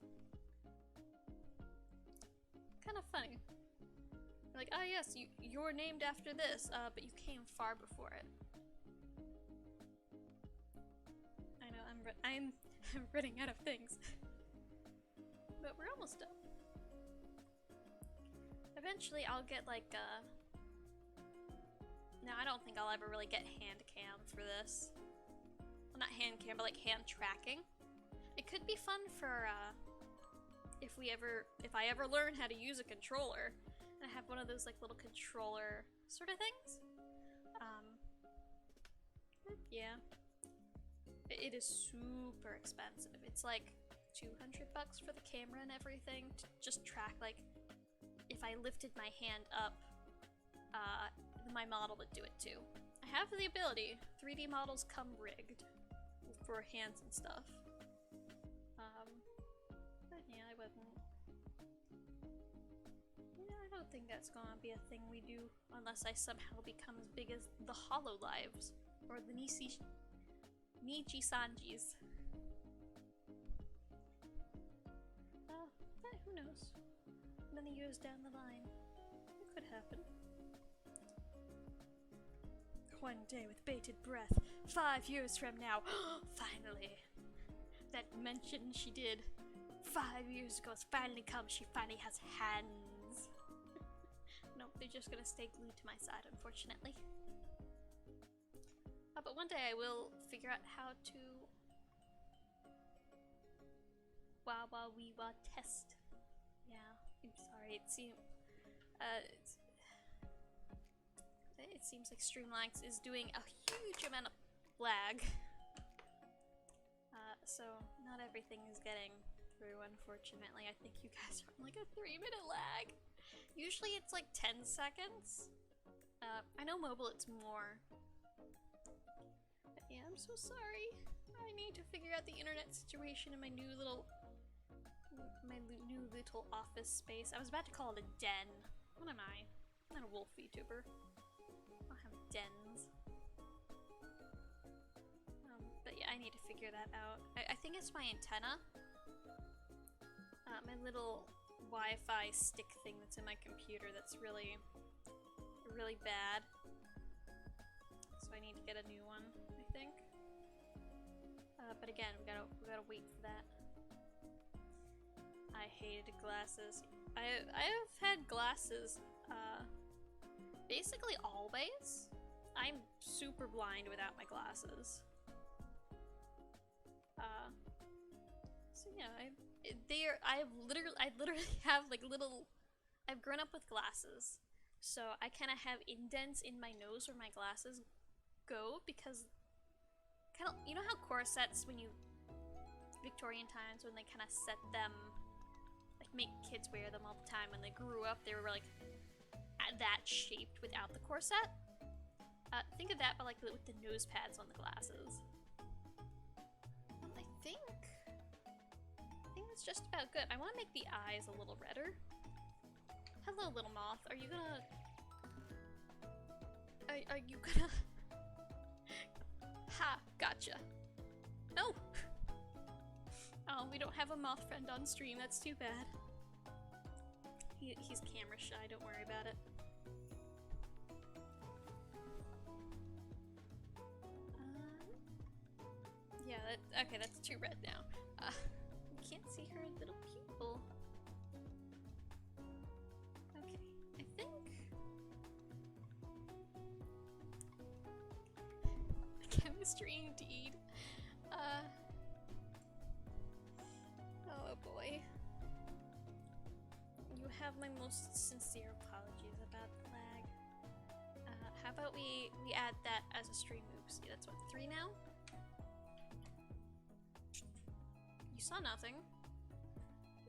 Kind of funny. Like, oh yes, you're named after this, but you came far before it. I know, I'm running out of things. But we're almost done. Eventually I'll get like, no, I don't think I'll ever really get hand cam for this. Well, not hand cam, but like hand tracking. It could be fun for, if I ever learn how to use a controller, and I have one of those like little controller sort of things. Yeah. It is super expensive. It's like $200 for the camera and everything to just track, like, if I lifted my hand up, my model would do it too. I have the ability. 3D models come rigged for hands and stuff. But yeah, I wouldn't. Yeah, I don't think that's gonna be a thing we do unless I somehow become as big as the Hololives or the Nichi-sanjis. But who knows? Many years down the line, it could happen. One day with bated breath, 5 years from now, finally! That mention she did 5 years ago has finally come. She finally has hands. Nope, they're just gonna stay glued to my side, unfortunately. But one day I will figure out how to wah test. Yeah, I'm sorry, it seems like Streamlabs is doing a huge amount of lag. So not everything is getting through, unfortunately. I think you guys are on like a 3-minute lag. Usually it's like 10 seconds. I know mobile it's more. But yeah, I'm so sorry. I need to figure out the internet situation in my new little office space. I was about to call it a den. What am I? I'm not a wolf VTuber. I don't have dens. But yeah, I need to figure that out. I think it's my antenna. My little Wi-Fi stick thing that's in my computer that's really really bad. So I need to get a new one, I think. But again, we gotta wait for that. I hated glasses. I've had glasses, basically always. I'm super blind without my glasses. So yeah, I literally have like little, I've grown up with glasses. So I kind of have indents in my nose where my glasses go because kind of, you know how corsets when you, Victorian times when they kind of set them, like make kids wear them all the time. When they grew up, they were like that shaped without the corset. Think of that, but like with the nose pads on the glasses. I think that's just about good. I want to make the eyes a little redder. Hello, little moth. Are you gonna? Are you gonna? Ha! Gotcha. No. Oh, we don't have a moth friend on stream. That's too bad. He's camera shy. Don't worry about it. Yeah. Okay. That's too red now. We can't see her little pupil. Okay. I think. Chemistry indeed. Oh boy. You have my most sincere apologies about the lag. How about we add that as a stream move? See, that's what, 3 now? You saw nothing.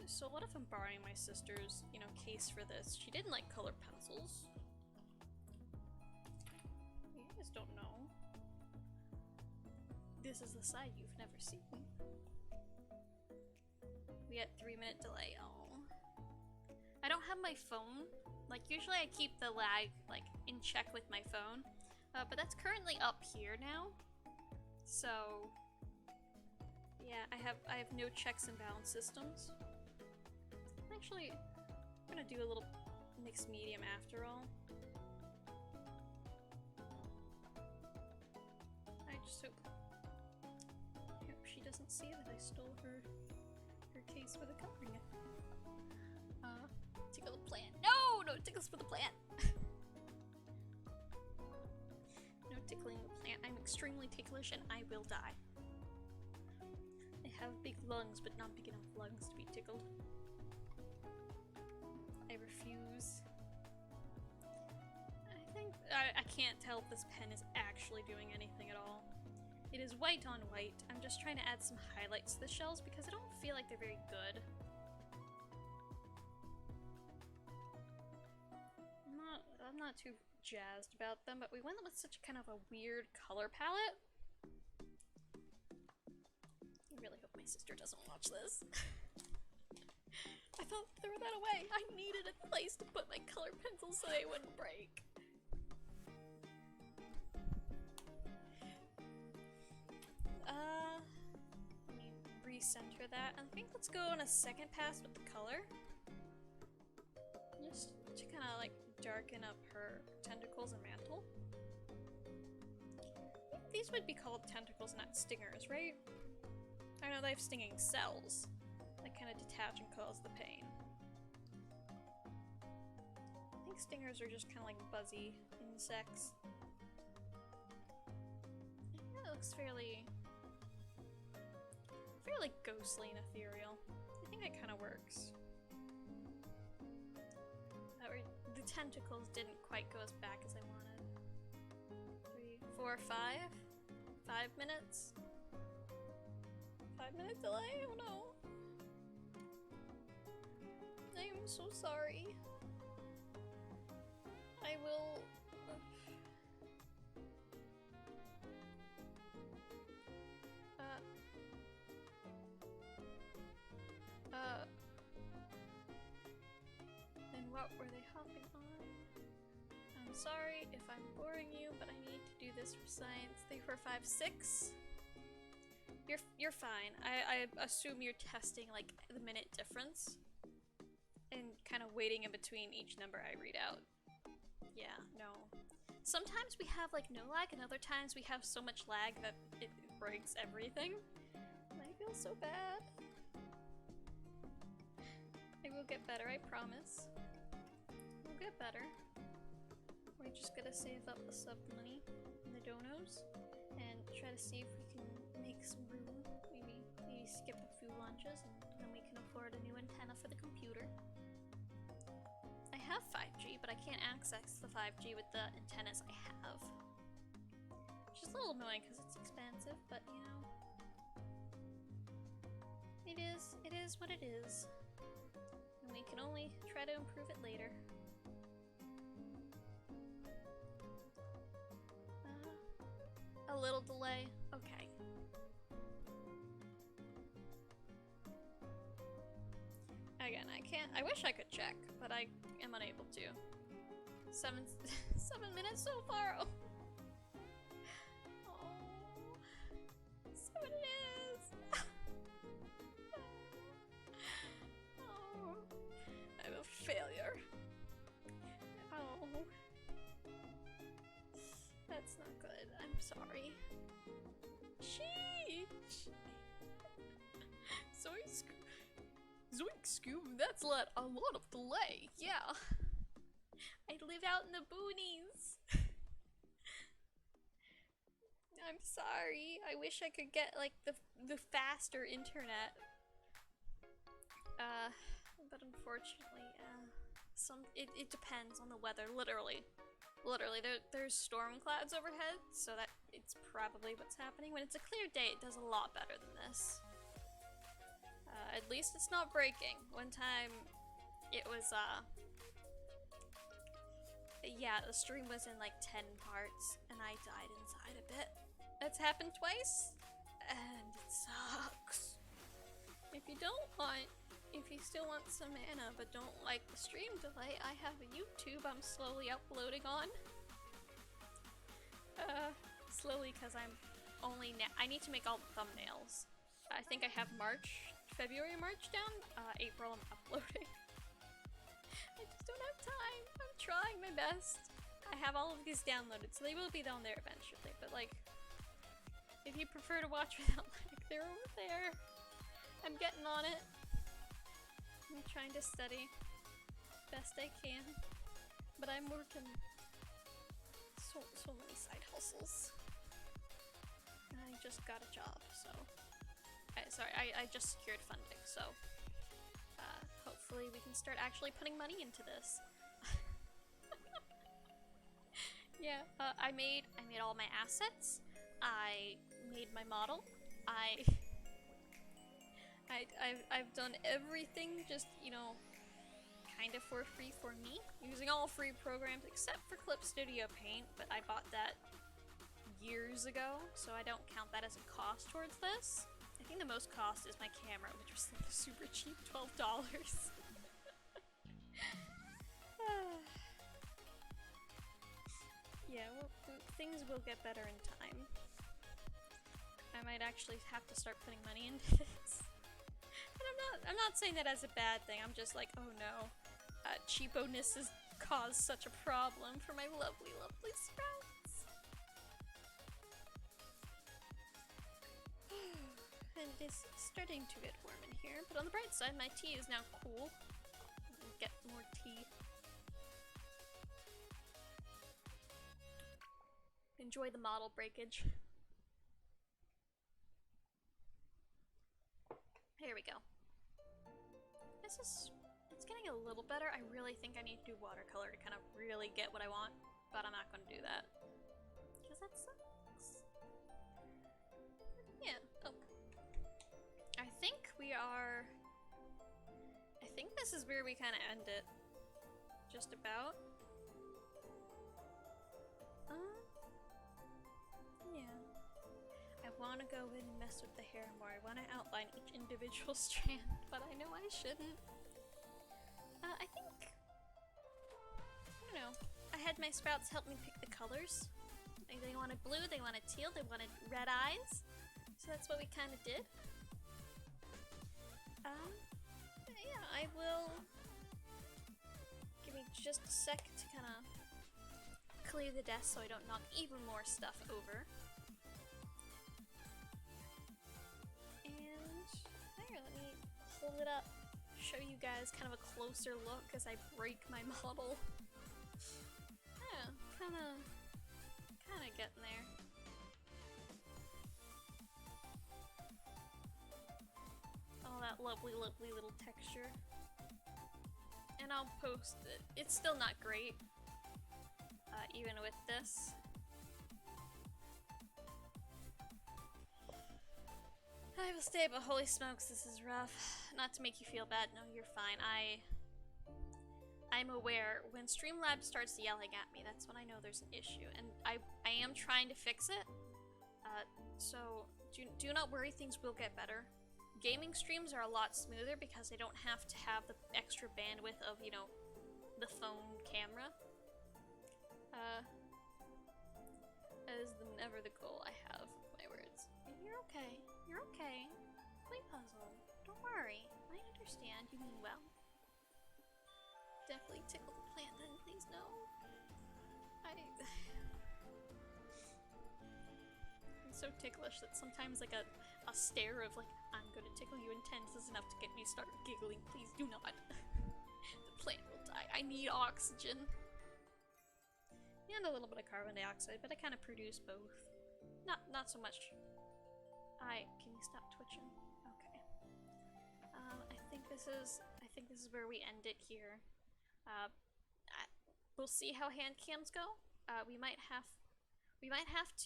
So what if I'm borrowing my sister's, you know, case for this? She didn't like colored pencils. You guys don't know. This is the side you've never seen. We had 3-minute delay. Oh. I don't have my phone. Like, usually I keep the lag, like, in check with my phone. But that's currently up here now. So, yeah, I have no checks and balance systems. Actually, I'm gonna do a little mixed medium after all. I just hope she doesn't see that I stole her case with a coloring it. Tickle the plant. No! No tickles for the plant! No tickling the plant. I'm extremely ticklish and I will die. I have big lungs, but not big enough lungs to be tickled. I refuse. I think I can't tell if this pen is actually doing anything at all. It is white on white. I'm just trying to add some highlights to the shells because I don't feel like they're very good. I'm not too jazzed about them, but we went with such kind of a weird color palette. I really hope my sister doesn't watch this. I thought throw that away. I needed a place to put my colored pencils so they wouldn't break. Let me recenter that. I think let's go on a second pass with the color. Just to kind of like darken up her tentacles and mantle. I think these would be called tentacles, not stingers, right? I know they have stinging cells that kind of detach and cause the pain. I think stingers are just kind of like buzzy insects. Yeah, it looks fairly ghostly and ethereal. I think that kind of works. The tentacles didn't quite go as back as I wanted. 3, 4, 5? 5 minutes? 5-minute delay? Oh no. I am so sorry. I will... And what were they hopping on? I'm sorry if I'm boring you, but I need to do this for science. 3, 4, 5, 6? You're fine. I assume you're testing like the minute difference and kind of waiting in between each number I read out. Yeah, no. Sometimes we have like no lag, and other times we have so much lag that it breaks everything. And I feel so bad. I will get better, I promise. We'll get better. We're just gonna save up the sub money and the donos and try to see if we can make some room. Maybe skip a few lunches and then we can afford a new antenna for the computer. I have 5G, but I can't access the 5G with the antennas I have. Which is a little annoying because it's expensive, but you know. It is what it is. And we can only try to improve it later. A little delay. Okay. Again, I wish I could check, but I am unable to. 7 minutes so far. Oh. 7 minutes. Oh. I'm a failure. Oh. That's not good. I'm sorry. Sheesh. Zoink, that's a lot of delay. Yeah. I live out in the boonies. I'm sorry. I wish I could get like the faster internet. But unfortunately, it depends on the weather. Literally, there's storm clouds overhead, so that it's probably what's happening. When it's a clear day, it does a lot better than this. At least it's not breaking. One time, it was yeah, the stream was in like 10 parts, and I died inside a bit. That's happened twice, and it sucks. If you still want some mana but don't like the stream delay, I have a YouTube I'm slowly uploading on. Slowly, because I need to make all the thumbnails. I think I have February, March down. April I'm uploading. I just don't have time. I'm trying my best. I have all of these downloaded, so they will be down there eventually, but like, if you prefer to watch without lag, they're over there. I'm getting on it. I'm trying to study best I can, but I'm working so many side hustles. I just got a job, so I just secured funding, so hopefully we can start actually putting money into this. Yeah, I made all my assets. I made my model. I've done everything just, you know, kind of for free for me, using all free programs except for Clip Studio Paint, but I bought that years ago, so I don't count that as a cost towards this. I think the most cost is my camera, which was like super cheap, $12. Yeah, well, things will get better in time. I might actually have to start putting money into this. And I'm not saying that as a bad thing, I'm just like, oh no, cheapo-ness has caused such a problem for my lovely, lovely sprouts. And it is starting to get warm in here, but on the bright side, my tea is now cool. Get more tea. Enjoy the model breakage. Here we go. It's getting a little better. I really think I need to do watercolor to kind of really get what I want, but I'm not going to do that. Because that sucks. Yeah, oh. I think this is where we kind of end it. Just about. Yeah. I want to go in and mess with the hair more. I want to outline each individual strand, but I know I shouldn't. I don't know. I had my sprouts help me pick the colors. They wanted blue, they wanted teal, they wanted red eyes. So that's what we kind of did. Yeah, I will... Give me just a sec to kind of clear the desk so I don't knock even more stuff over. And there, let me hold it up, show you guys kind of a closer look as I break my model. Yeah, kinda getting there. All that lovely, lovely little texture. And I'll post it. It's still not great, even with this. I will stay, but holy smokes, this is rough. Not to make you feel bad, no, you're fine. I'm aware when Streamlabs starts yelling at me, that's when I know there's an issue, and I am trying to fix it. So do not worry, things will get better. Gaming streams are a lot smoother because I don't have to have the extra bandwidth of, you know, the phone camera. That is never the goal I have with my words. You're okay. You're okay. Play puzzle. Don't worry. I understand. You mean well. Definitely tickle the plant then, please no. I'm so ticklish that sometimes like a stare of like, I'm gonna tickle you intense is enough to get me to start giggling. Please do not. The plant will die. I need oxygen. And a little bit of carbon dioxide, but I kind of produce both. Not so much. Can you stop twitching? Okay. I think this is where we end it here. We'll see how hand cams go. We might have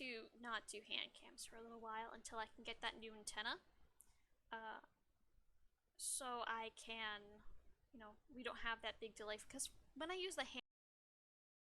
to not do hand cams for a little while until I can get that new antenna. So I can, you know, we don't have that big delay, because when I use the hand